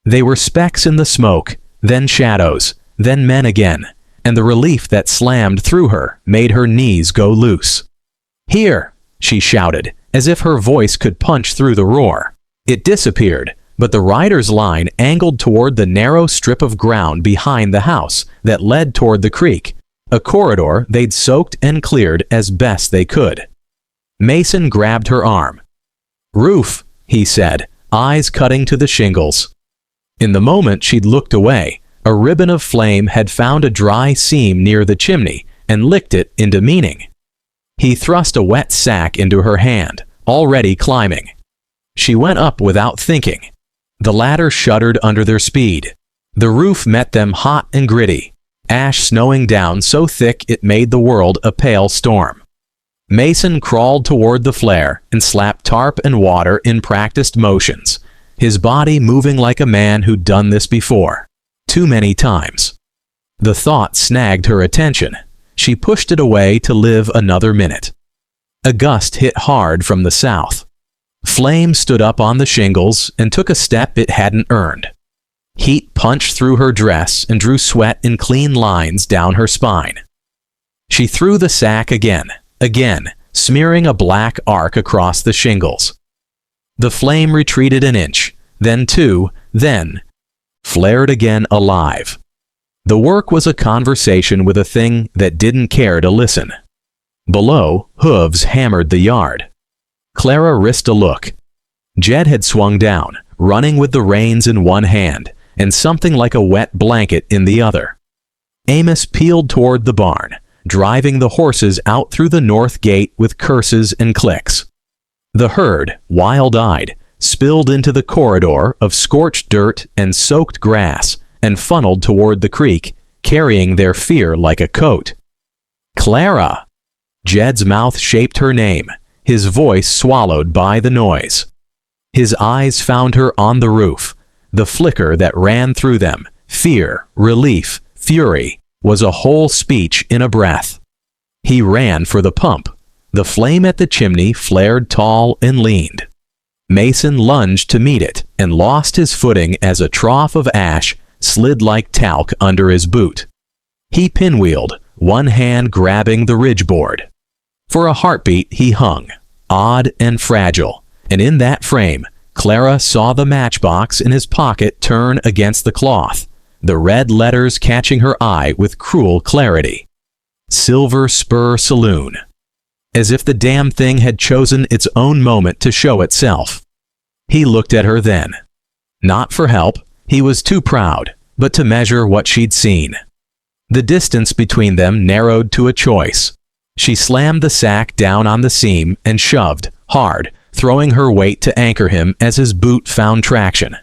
They were specks in the smoke, then shadows, then men again, and the relief that slammed through her made her knees go loose. "Here!" she shouted, as if her voice could punch through the roar. It disappeared, but the rider's line angled toward the narrow strip of ground behind the house that led toward the creek, a corridor they'd soaked and cleared as best they could. Mason grabbed her arm. "Roof," he said, eyes cutting to the shingles. In the moment she'd looked away, a ribbon of flame had found a dry seam near the chimney and licked it into meaning. He thrust a wet sack into her hand, already climbing. She went up without thinking. The ladder shuddered under their speed. The roof met them hot and gritty, ash snowing down so thick it made the world a pale storm. Mason crawled toward the flare and slapped tarp and water in practiced motions, his body moving like a man who'd done this before, too many times. The thought snagged her attention. She pushed it away to live another minute. A gust hit hard from the south. Flame stood up on the shingles and took a step it hadn't earned. Heat punched through her dress and drew sweat in clean lines down her spine. She threw the sack again, smearing a black arc across the shingles. The flame retreated an inch, then two, then flared again alive. The work was a conversation with a thing that didn't care to listen. Below, hooves hammered the yard. Clara risked a look. Jed had swung down, running with the reins in one hand and something like a wet blanket in the other. Amos peeled toward the barn, driving the horses out through the north gate with curses and clicks. The herd, wild-eyed, spilled into the corridor of scorched dirt and soaked grass and funneled toward the creek, carrying their fear like a coat. "Clara!" Jed's mouth shaped her name, his voice swallowed by the noise. His eyes found her on the roof. The flicker that ran through them, fear, relief, fury, was a whole speech in a breath. He ran for the pump. The flame at the chimney flared tall and leaned. Mason lunged to meet it and lost his footing as a trough of ash slid like talc under his boot. He pinwheeled, one hand grabbing the ridge board. For a heartbeat he hung, odd and fragile, and in that frame, Clara saw the matchbox in his pocket turn against the cloth, the red letters catching her eye with cruel clarity. Silver Spur Saloon. As if the damn thing had chosen its own moment to show itself. He looked at her then. Not for help, he was too proud, but to measure what she'd seen. The distance between them narrowed to a choice. She slammed the sack down on the seam and shoved, hard, throwing her weight to anchor him as his boot found traction.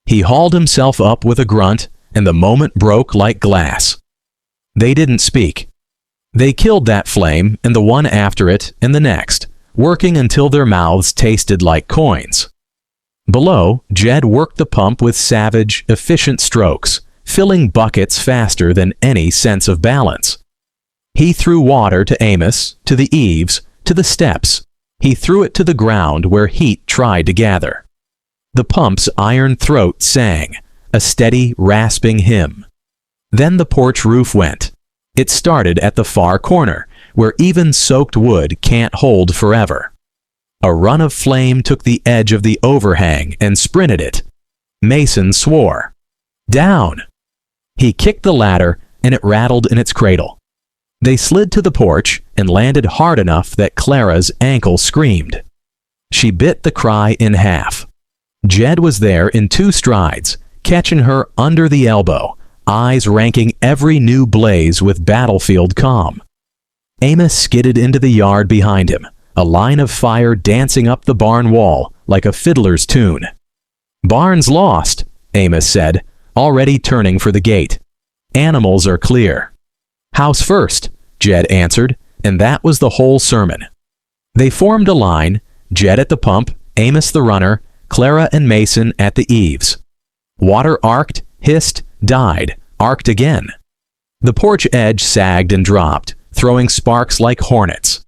He hauled himself up with a grunt, and the moment broke like glass. They didn't speak. They killed that flame and the one after it and the next, working until their mouths tasted like coins. Below, Jed worked the pump with savage, efficient strokes, filling buckets faster than any sense of balance. He threw water to Amos, to the eaves, to the steps. He threw it to the ground where heat tried to gather. The pump's iron throat sang, a steady, rasping hymn. Then the porch roof went. It started at the far corner, where even soaked wood can't hold forever. A run of flame took the edge of the overhang and sprinted it. Mason swore. Down! He kicked the ladder, and it rattled in its cradle. They slid to the porch and landed hard enough that Clara's ankle screamed. She bit the cry in half. Jed was there in 2 strides, catching her under the elbow, eyes ranking every new blaze with battlefield calm. Amos skidded into the yard behind him, a line of fire dancing up the barn wall like a fiddler's tune. "Barn's lost," Amos said, already turning for the gate. "Animals are clear." "House first," Jed answered, and that was the whole sermon. They formed a line, Jed at the pump, Amos the runner, Clara and Mason at the eaves. Water arced, hissed, died, arced again. The porch edge sagged and dropped, throwing sparks like hornets.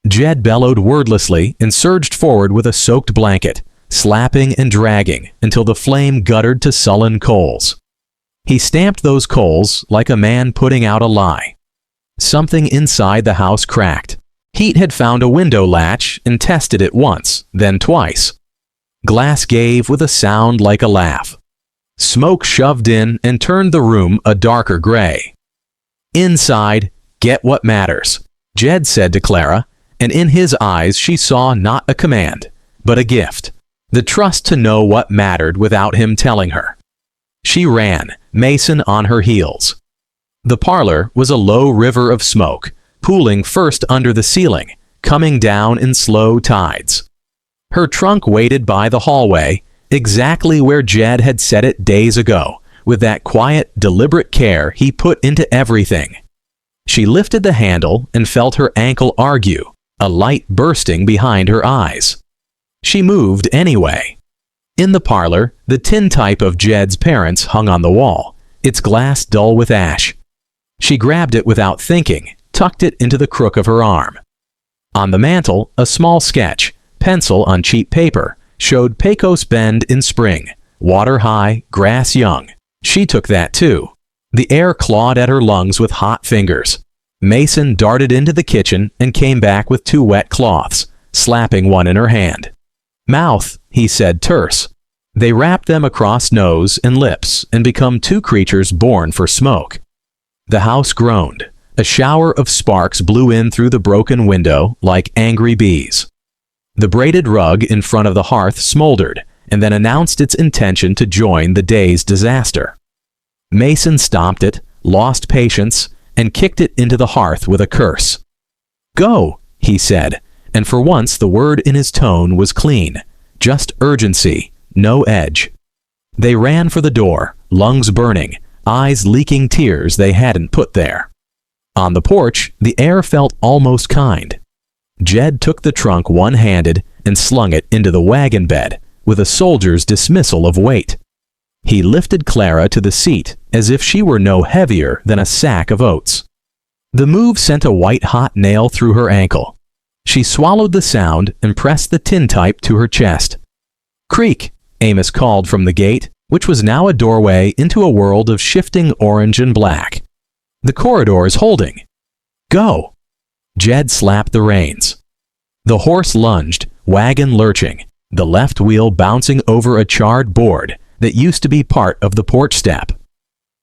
Jed bellowed wordlessly and surged forward with a soaked blanket, slapping and dragging until the flame guttered to sullen coals. He stamped those coals like a man putting out a lie. Something inside the house cracked. Heat had found a window latch and tested it once, then twice. Glass gave with a sound like a laugh. Smoke shoved in and turned the room a darker gray. "Inside, get what matters," Jed said to Clara, and in his eyes she saw not a command, but a gift, the trust to know what mattered without him telling her. She ran, Mason on her heels. The parlor was a low river of smoke, pooling first under the ceiling, coming down in slow tides. Her trunk waited by the hallway, exactly where Jed had set it days ago, with that quiet, deliberate care he put into everything. She lifted the handle and felt her ankle argue, a light bursting behind her eyes. She moved anyway. In the parlor, the tintype of Jed's parents hung on the wall, its glass dull with ash. She grabbed it without thinking, tucked it into the crook of her arm. On the mantel, a small sketch, pencil on cheap paper, showed Pecos Bend in spring, water high, grass young. She took that too. The air clawed at her lungs with hot fingers. Mason darted into the kitchen and came back with 2 wet cloths, slapping one in her hand. "Mouth," he said, terse. They wrapped them across nose and lips and become 2 creatures born for smoke. The house groaned. A shower of sparks blew in through the broken window like angry bees. The braided rug in front of the hearth smoldered and then announced its intention to join the day's disaster. Mason stomped it, lost patience, and kicked it into the hearth with a curse. "Go," he said, and for once the word in his tone was clean, just urgency, no edge. They ran for the door, lungs burning, eyes leaking tears they hadn't put there. On the porch, the air felt almost kind. Jed took the trunk one-handed and slung it into the wagon bed with a soldier's dismissal of weight. He lifted Clara to the seat as if she were no heavier than a sack of oats. The move sent a white-hot nail through her ankle. She swallowed the sound and pressed the tintype to her chest. "Creak," Amos called from the gate, which was now a doorway into a world of shifting orange and black. "The corridor is holding." "Go." Jed slapped the reins. The horse lunged, wagon lurching, the left wheel bouncing over a charred board that used to be part of the porch step.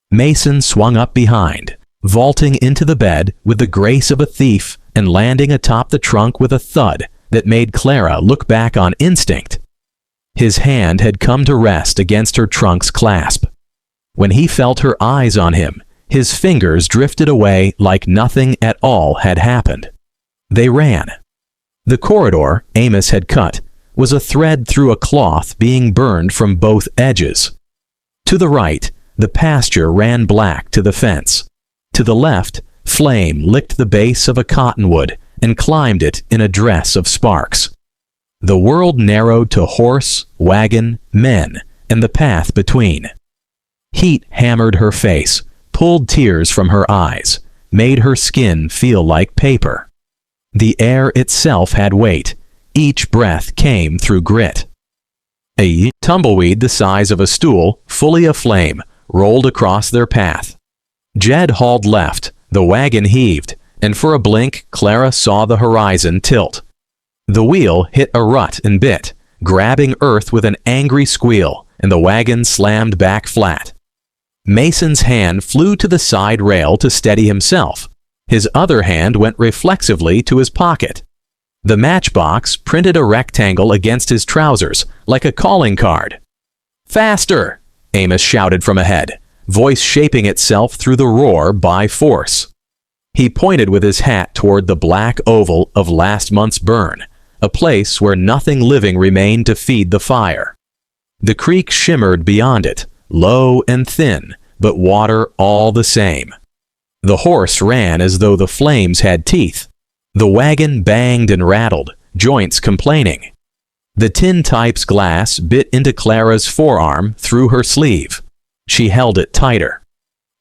Mason swung up behind, vaulting into the bed with the grace of a thief and landing atop the trunk with a thud that made Clara look back on instinct. His hand had come to rest against her trunk's clasp. When he felt her eyes on him, his fingers drifted away like nothing at all had happened. They ran. The corridor Amos had cut was a thread through a cloth being burned from both edges. To the right, the pasture ran black to the fence. To the left, flame licked the base of a cottonwood and climbed it in a dress of sparks. The world narrowed to horse, wagon, men, and the path between. Heat hammered her face, pulled tears from her eyes, made her skin feel like paper. The air itself had weight. Each breath came through grit. A tumbleweed the size of a stool, fully aflame, rolled across their path. Jed hauled left, the wagon heaved, and for a blink Clara saw the horizon tilt. The wheel hit a rut and bit, grabbing earth with an angry squeal, and the wagon slammed back flat. Mason's hand flew to the side rail to steady himself. His other hand went reflexively to his pocket. The matchbox printed a rectangle against his trousers, like a calling card. "Faster!" Amos shouted from ahead, voice shaping itself through the roar by force. He pointed with his hat toward the black oval of last month's burn, a place where nothing living remained to feed the fire. The creek shimmered beyond it, low and thin, but water all the same. The horse ran as though the flames had teeth. The wagon banged and rattled, joints complaining. The tintype's glass bit into Clara's forearm through her sleeve. She held it tighter.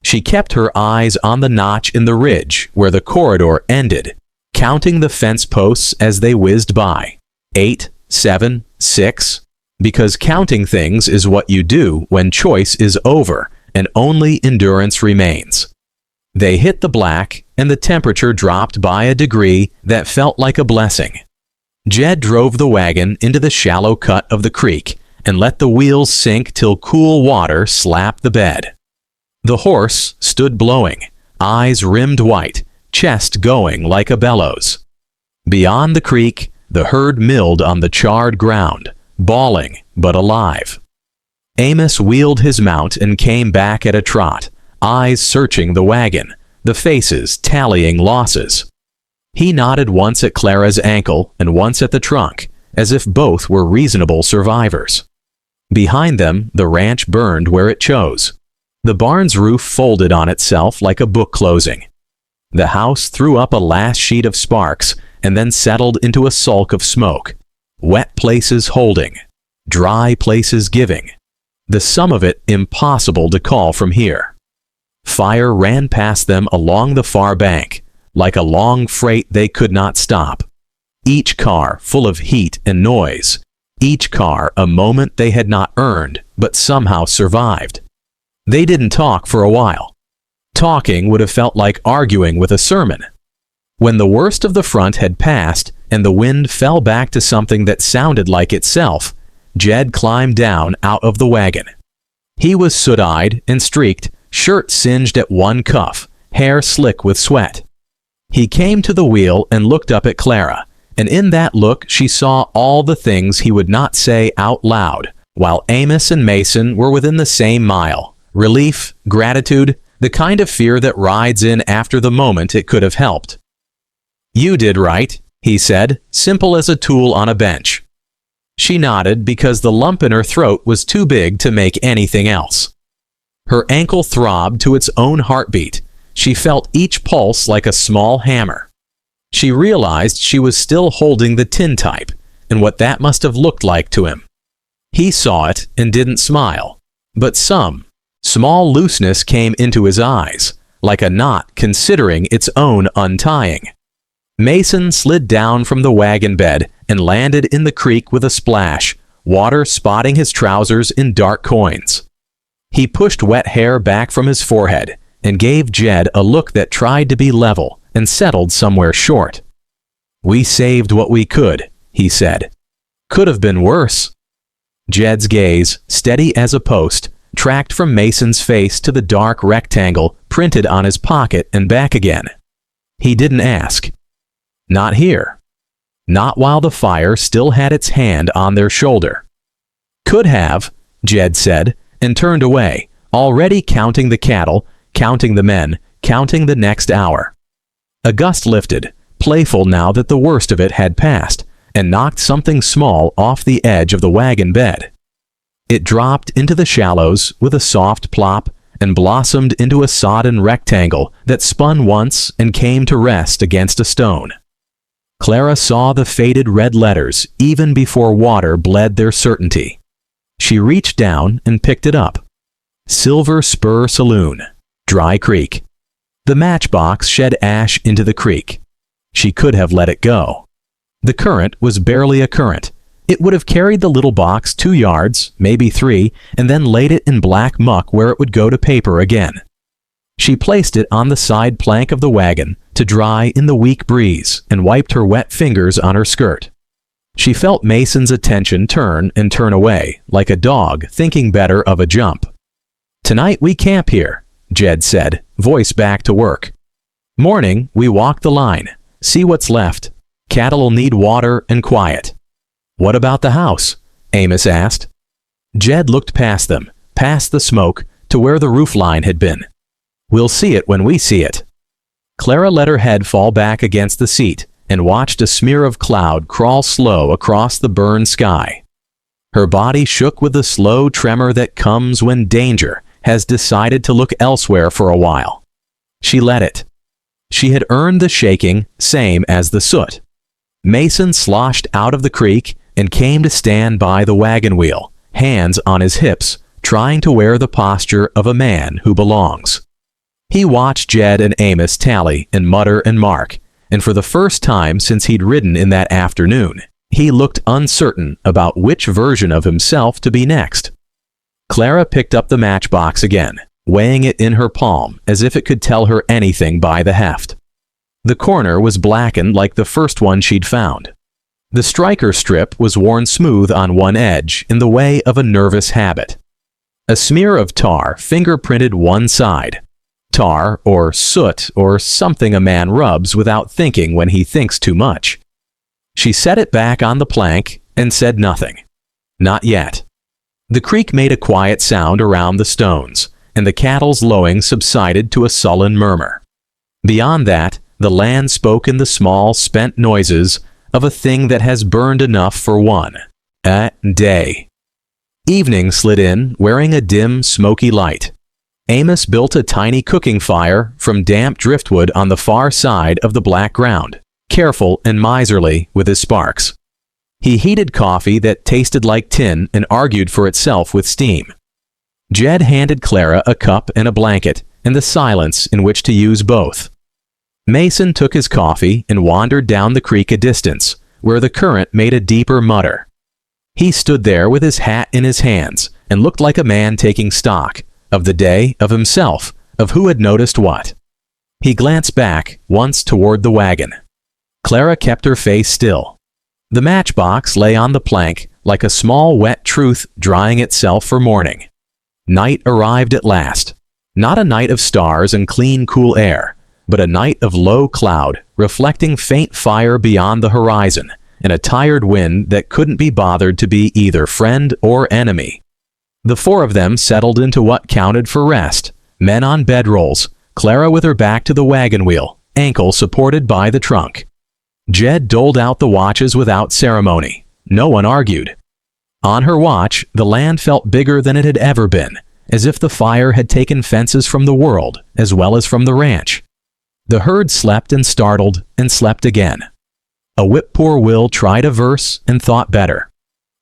She kept her eyes on the notch in the ridge where the corridor ended, counting the fence posts as they whizzed by. 8, 7, 6. Because counting things is what you do when choice is over and only endurance remains. They hit the black, and the temperature dropped by a degree that felt like a blessing. Jed drove the wagon into the shallow cut of the creek and let the wheels sink till cool water slapped the bed. The horse stood blowing, eyes rimmed white, chest going like a bellows. Beyond the creek, the herd milled on the charred ground, bawling but alive. Amos wheeled his mount and came back at a trot, eyes searching the wagon, the faces tallying losses. He nodded once at Clara's ankle and once at the trunk, as if both were reasonable survivors. Behind them, the ranch burned where it chose. The barn's roof folded on itself like a book closing. The house threw up a last sheet of sparks and then settled into a sulk of smoke. Wet places holding, dry places giving. The sum of it impossible to call from here. Fire ran past them along the far bank, like a long freight they could not stop. Each car full of heat and noise. Each car a moment they had not earned, but somehow survived. They didn't talk for a while. Talking would have felt like arguing with a sermon. When the worst of the front had passed and the wind fell back to something that sounded like itself, Jed climbed down out of the wagon. He was soot-eyed and streaked, shirt singed at one cuff, hair slick with sweat. He came to the wheel and looked up at Clara, and in that look she saw all the things he would not say out loud, while Amos and Mason were within the same mile. Relief, gratitude, the kind of fear that rides in after the moment it could have helped. "You did right," he said, simple as a tool on a bench. She nodded because the lump in her throat was too big to make anything else. Her ankle throbbed to its own heartbeat. She felt each pulse like a small hammer. She realized she was still holding the tintype, and what that must have looked like to him. He saw it and didn't smile, but some small looseness came into his eyes, like a knot considering its own untying. Mason slid down from the wagon bed and landed in the creek with a splash, water spotting his trousers in dark coins. He pushed wet hair back from his forehead and gave Jed a look that tried to be level and settled somewhere short. "We saved what we could," he said. "Could have been worse." Jed's gaze, steady as a post, tracked from Mason's face to the dark rectangle printed on his pocket and back again. He didn't ask. Not here. Not while the fire still had its hand on their shoulder. "Could have," Jed said, and turned away, already counting the cattle, counting the men, counting the next hour. A gust lifted, playful now that the worst of it had passed, and knocked something small off the edge of the wagon bed. It dropped into the shallows with a soft plop and blossomed into a sodden rectangle that spun once and came to rest against a stone. Clara saw the faded red letters even before water bled their certainty. She reached down and picked it up. Silver Spur Saloon, Dry Creek. The matchbox shed ash into the creek. She could have let it go. The current was barely a current. It would have carried the little box 2 yards, maybe 3, and then laid it in black muck where it would go to paper again. She placed it on the side plank of the wagon to dry in the weak breeze and wiped her wet fingers on her skirt. She felt Mason's attention turn and turn away, like a dog thinking better of a jump. "Tonight we camp here," Jed said, voice back to work. "Morning we walk the line, see what's left. Cattle'll need water and quiet." "What about the house?" Amos asked. Jed looked past them, past the smoke, to where the roof line had been. "We'll see it when we see it." Clara let her head fall back against the seat and watched a smear of cloud crawl slow across the burned sky. Her body shook with the slow tremor that comes when danger has decided to look elsewhere for a while. She let it. She had earned the shaking, same as the soot. Mason sloshed out of the creek and came to stand by the wagon wheel, hands on his hips, trying to wear the posture of a man who belongs. He watched Jed and Amos tally and mutter and mark, and for the first time since he'd ridden in that afternoon, he looked uncertain about which version of himself to be next. Clara picked up the matchbox again, weighing it in her palm as if it could tell her anything by the heft. The corner was blackened like the first one she'd found. The striker strip was worn smooth on one edge in the way of a nervous habit. A smear of tar fingerprinted one side. Tar or soot or something a man rubs without thinking when he thinks too much. She set it back on the plank and said nothing. Not yet. The creek made a quiet sound around the stones, and the cattle's lowing subsided to a sullen murmur. Beyond that, the land spoke in the small, spent noises of a thing that has burned enough for one day. Evening slid in, wearing a dim, smoky light. Amos built a tiny cooking fire from damp driftwood on the far side of the black ground, careful and miserly with his sparks. He heated coffee that tasted like tin and argued for itself with steam. Jed handed Clara a cup and a blanket, and the silence in which to use both. Mason took his coffee and wandered down the creek a distance, where the current made a deeper mutter. He stood there with his hat in his hands and looked like a man taking stock of the day, of himself, of who had noticed what. He glanced back once toward the wagon. Clara kept her face still. The matchbox lay on the plank like a small wet truth drying itself for morning. Night arrived at last. Not a night of stars and clean, cool air, but a night of low cloud, reflecting faint fire beyond the horizon, and a tired wind that couldn't be bothered to be either friend or enemy. The four of them settled into what counted for rest, men on bedrolls, Clara with her back to the wagon wheel, ankle supported by the trunk. Jed doled out the watches without ceremony. No one argued. On her watch, the land felt bigger than it had ever been, as if the fire had taken fences from the world as well as from the ranch. The herd slept and startled and slept again. A whip-poor Will tried a verse and thought better.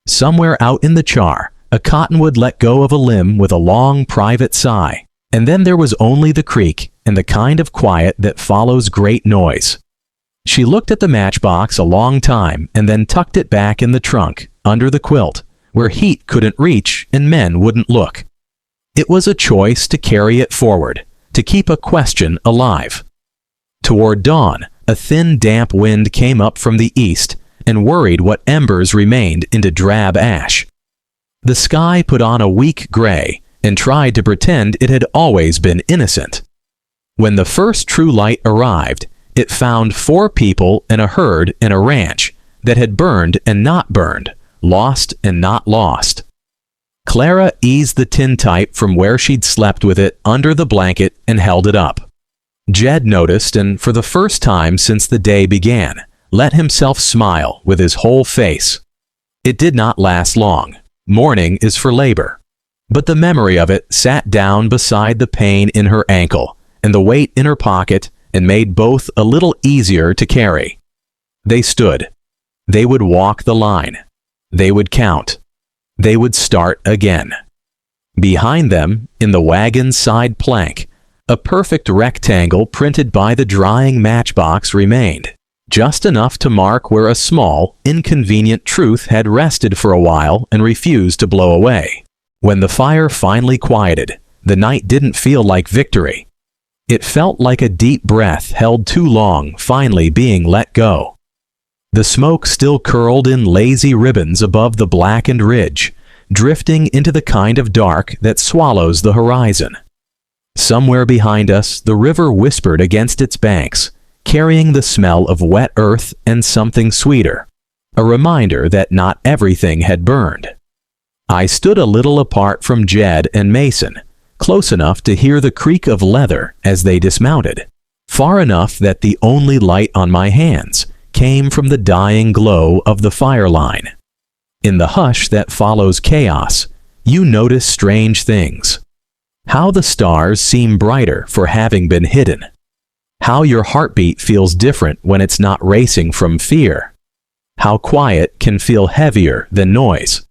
Somewhere out in the char, a cottonwood let go of a limb with a long private sigh, and then there was only the creek and the kind of quiet that follows great noise. She looked at the matchbox a long time and then tucked it back in the trunk, under the quilt, where heat couldn't reach and men wouldn't look. It was a choice to carry it forward, to keep a question alive. Toward dawn, a thin, damp wind came up from the east and worried what embers remained into drab ash. The sky put on a weak gray and tried to pretend it had always been innocent. When the first true light arrived, it found 4 people and a herd and a ranch that had burned and not burned, lost and not lost. Clara eased the tintype from where she'd slept with it under the blanket and held it up. Jed noticed, and for the first time since the day began, let himself smile with his whole face. It did not last long. Morning is for labor. But the memory of it sat down beside the pain in her ankle and the weight in her pocket and made both a little easier to carry. They stood. They would walk the line. They would count. They would start again. Behind them, in the wagon's side plank, a perfect rectangle printed by the drying matchbox remained, just enough to mark where a small, inconvenient truth had rested for a while and refused to blow away. When the fire finally quieted, the night didn't feel like victory. It felt like a deep breath held too long finally being let go. The smoke still curled in lazy ribbons above the blackened ridge, drifting into the kind of dark that swallows the horizon. Somewhere behind us, the river whispered against its banks, carrying the smell of wet earth and something sweeter, a reminder that not everything had burned. I stood a little apart from Jed and Mason, close enough to hear the creak of leather as they dismounted, far enough that the only light on my hands came from the dying glow of the fire line. In the hush that follows chaos, you notice strange things. How the stars seem brighter for having been hidden. How your heartbeat feels different when it's not racing from fear. How quiet can feel heavier than noise.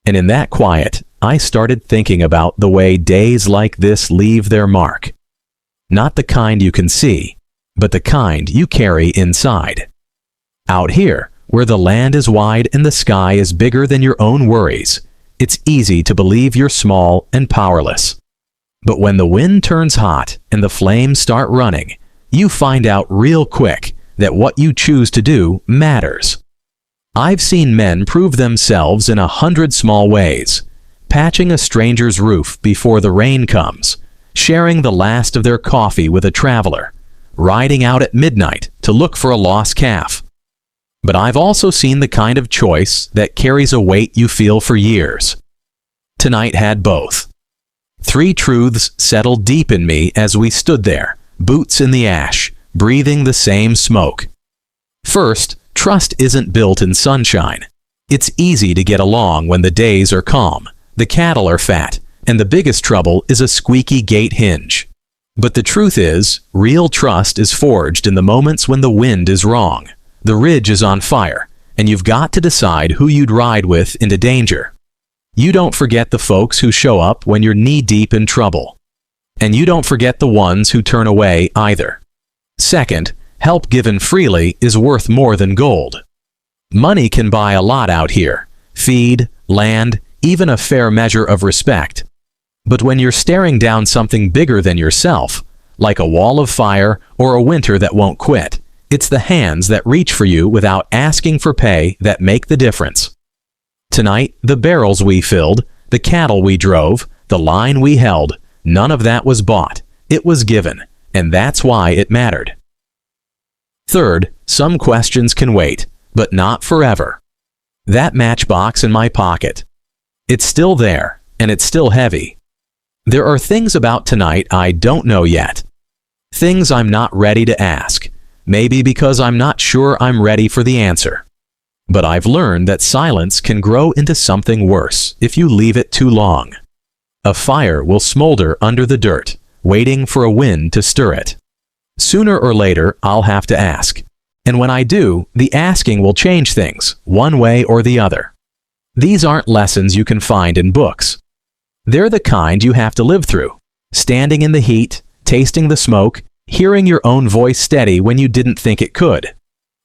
And in that quiet, I started thinking about the way days like this leave their mark. Not the kind you can see, but the kind you carry inside. Out here, where the land is wide and the sky is bigger than your own worries, it's easy to believe you're small and powerless. But when the wind turns hot and the flames start running, you find out real quick that what you choose to do matters. I've seen men prove themselves in 100 small ways, patching a stranger's roof before the rain comes, sharing the last of their coffee with a traveler, riding out at midnight to look for a lost calf. But I've also seen the kind of choice that carries a weight you feel for years. Tonight had both. 3 truths settled deep in me as we stood there, boots in the ash, breathing the same smoke. First, trust isn't built in sunshine. It's easy to get along when the days are calm, the cattle are fat, and the biggest trouble is a squeaky gate hinge. But the truth is, real trust is forged in the moments when the wind is wrong, the ridge is on fire, and you've got to decide who you'd ride with into danger. You don't forget the folks who show up when you're knee-deep in trouble. And you don't forget the ones who turn away either. Second, help given freely is worth more than gold. Money can buy a lot out here: feed, land, even a fair measure of respect. But when you're staring down something bigger than yourself, like a wall of fire or a winter that won't quit, it's the hands that reach for you without asking for pay that make the difference. Tonight, the barrels we filled, the cattle we drove, the line we held, none of that was bought. It was given, and that's why it mattered. Third, some questions can wait, but not forever. That matchbox in my pocket. It's still there, and it's still heavy. There are things about tonight I don't know yet. Things I'm not ready to ask, maybe because I'm not sure I'm ready for the answer. But I've learned that silence can grow into something worse if you leave it too long. A fire will smolder under the dirt, waiting for a wind to stir it. Sooner or later, I'll have to ask. And when I do, the asking will change things, one way or the other. These aren't lessons you can find in books. They're the kind you have to live through, standing in the heat, tasting the smoke, hearing your own voice steady when you didn't think it could.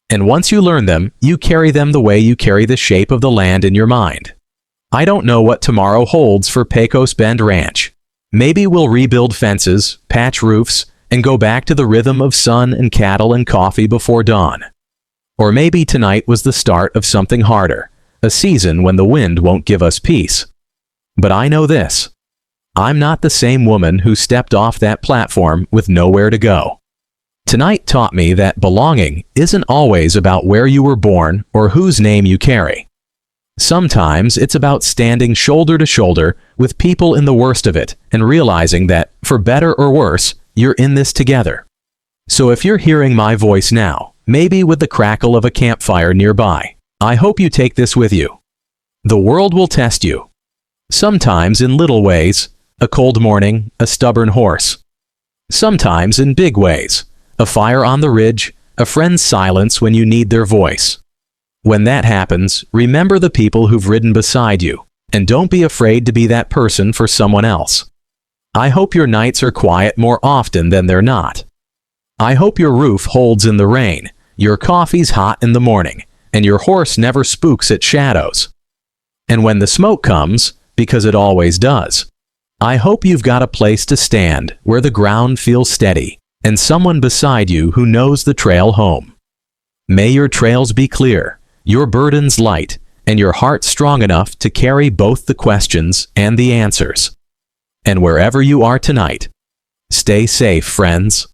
And once you learn them, you carry them the way you carry the shape of the land in your mind. I don't know what tomorrow holds for Pecos Bend Ranch. Maybe we'll rebuild fences, patch roofs, and go back to the rhythm of sun and cattle and coffee before dawn. Or maybe tonight was the start of something harder, a season when the wind won't give us peace. But I know this: I'm not the same woman who stepped off that platform with nowhere to go. Tonight taught me that belonging isn't always about where you were born or whose name you carry. Sometimes it's about standing shoulder to shoulder with people in the worst of it and realizing that, for better or worse, you're in this together. So if you're hearing my voice now, maybe with the crackle of a campfire nearby, I hope you take this with you. The world will test you. Sometimes in little ways, a cold morning, a stubborn horse. Sometimes in big ways, a fire on the ridge, a friend's silence when you need their voice. When that happens, remember the people who've ridden beside you, and don't be afraid to be that person for someone else. I hope your nights are quiet more often than they're not. I hope your roof holds in the rain, your coffee's hot in the morning, and your horse never spooks at shadows. And when the smoke comes, because it always does, I hope you've got a place to stand where the ground feels steady, and someone beside you who knows the trail home. May your trails be clear, your burdens light, and your heart strong enough to carry both the questions and the answers. And wherever you are tonight, stay safe, friends.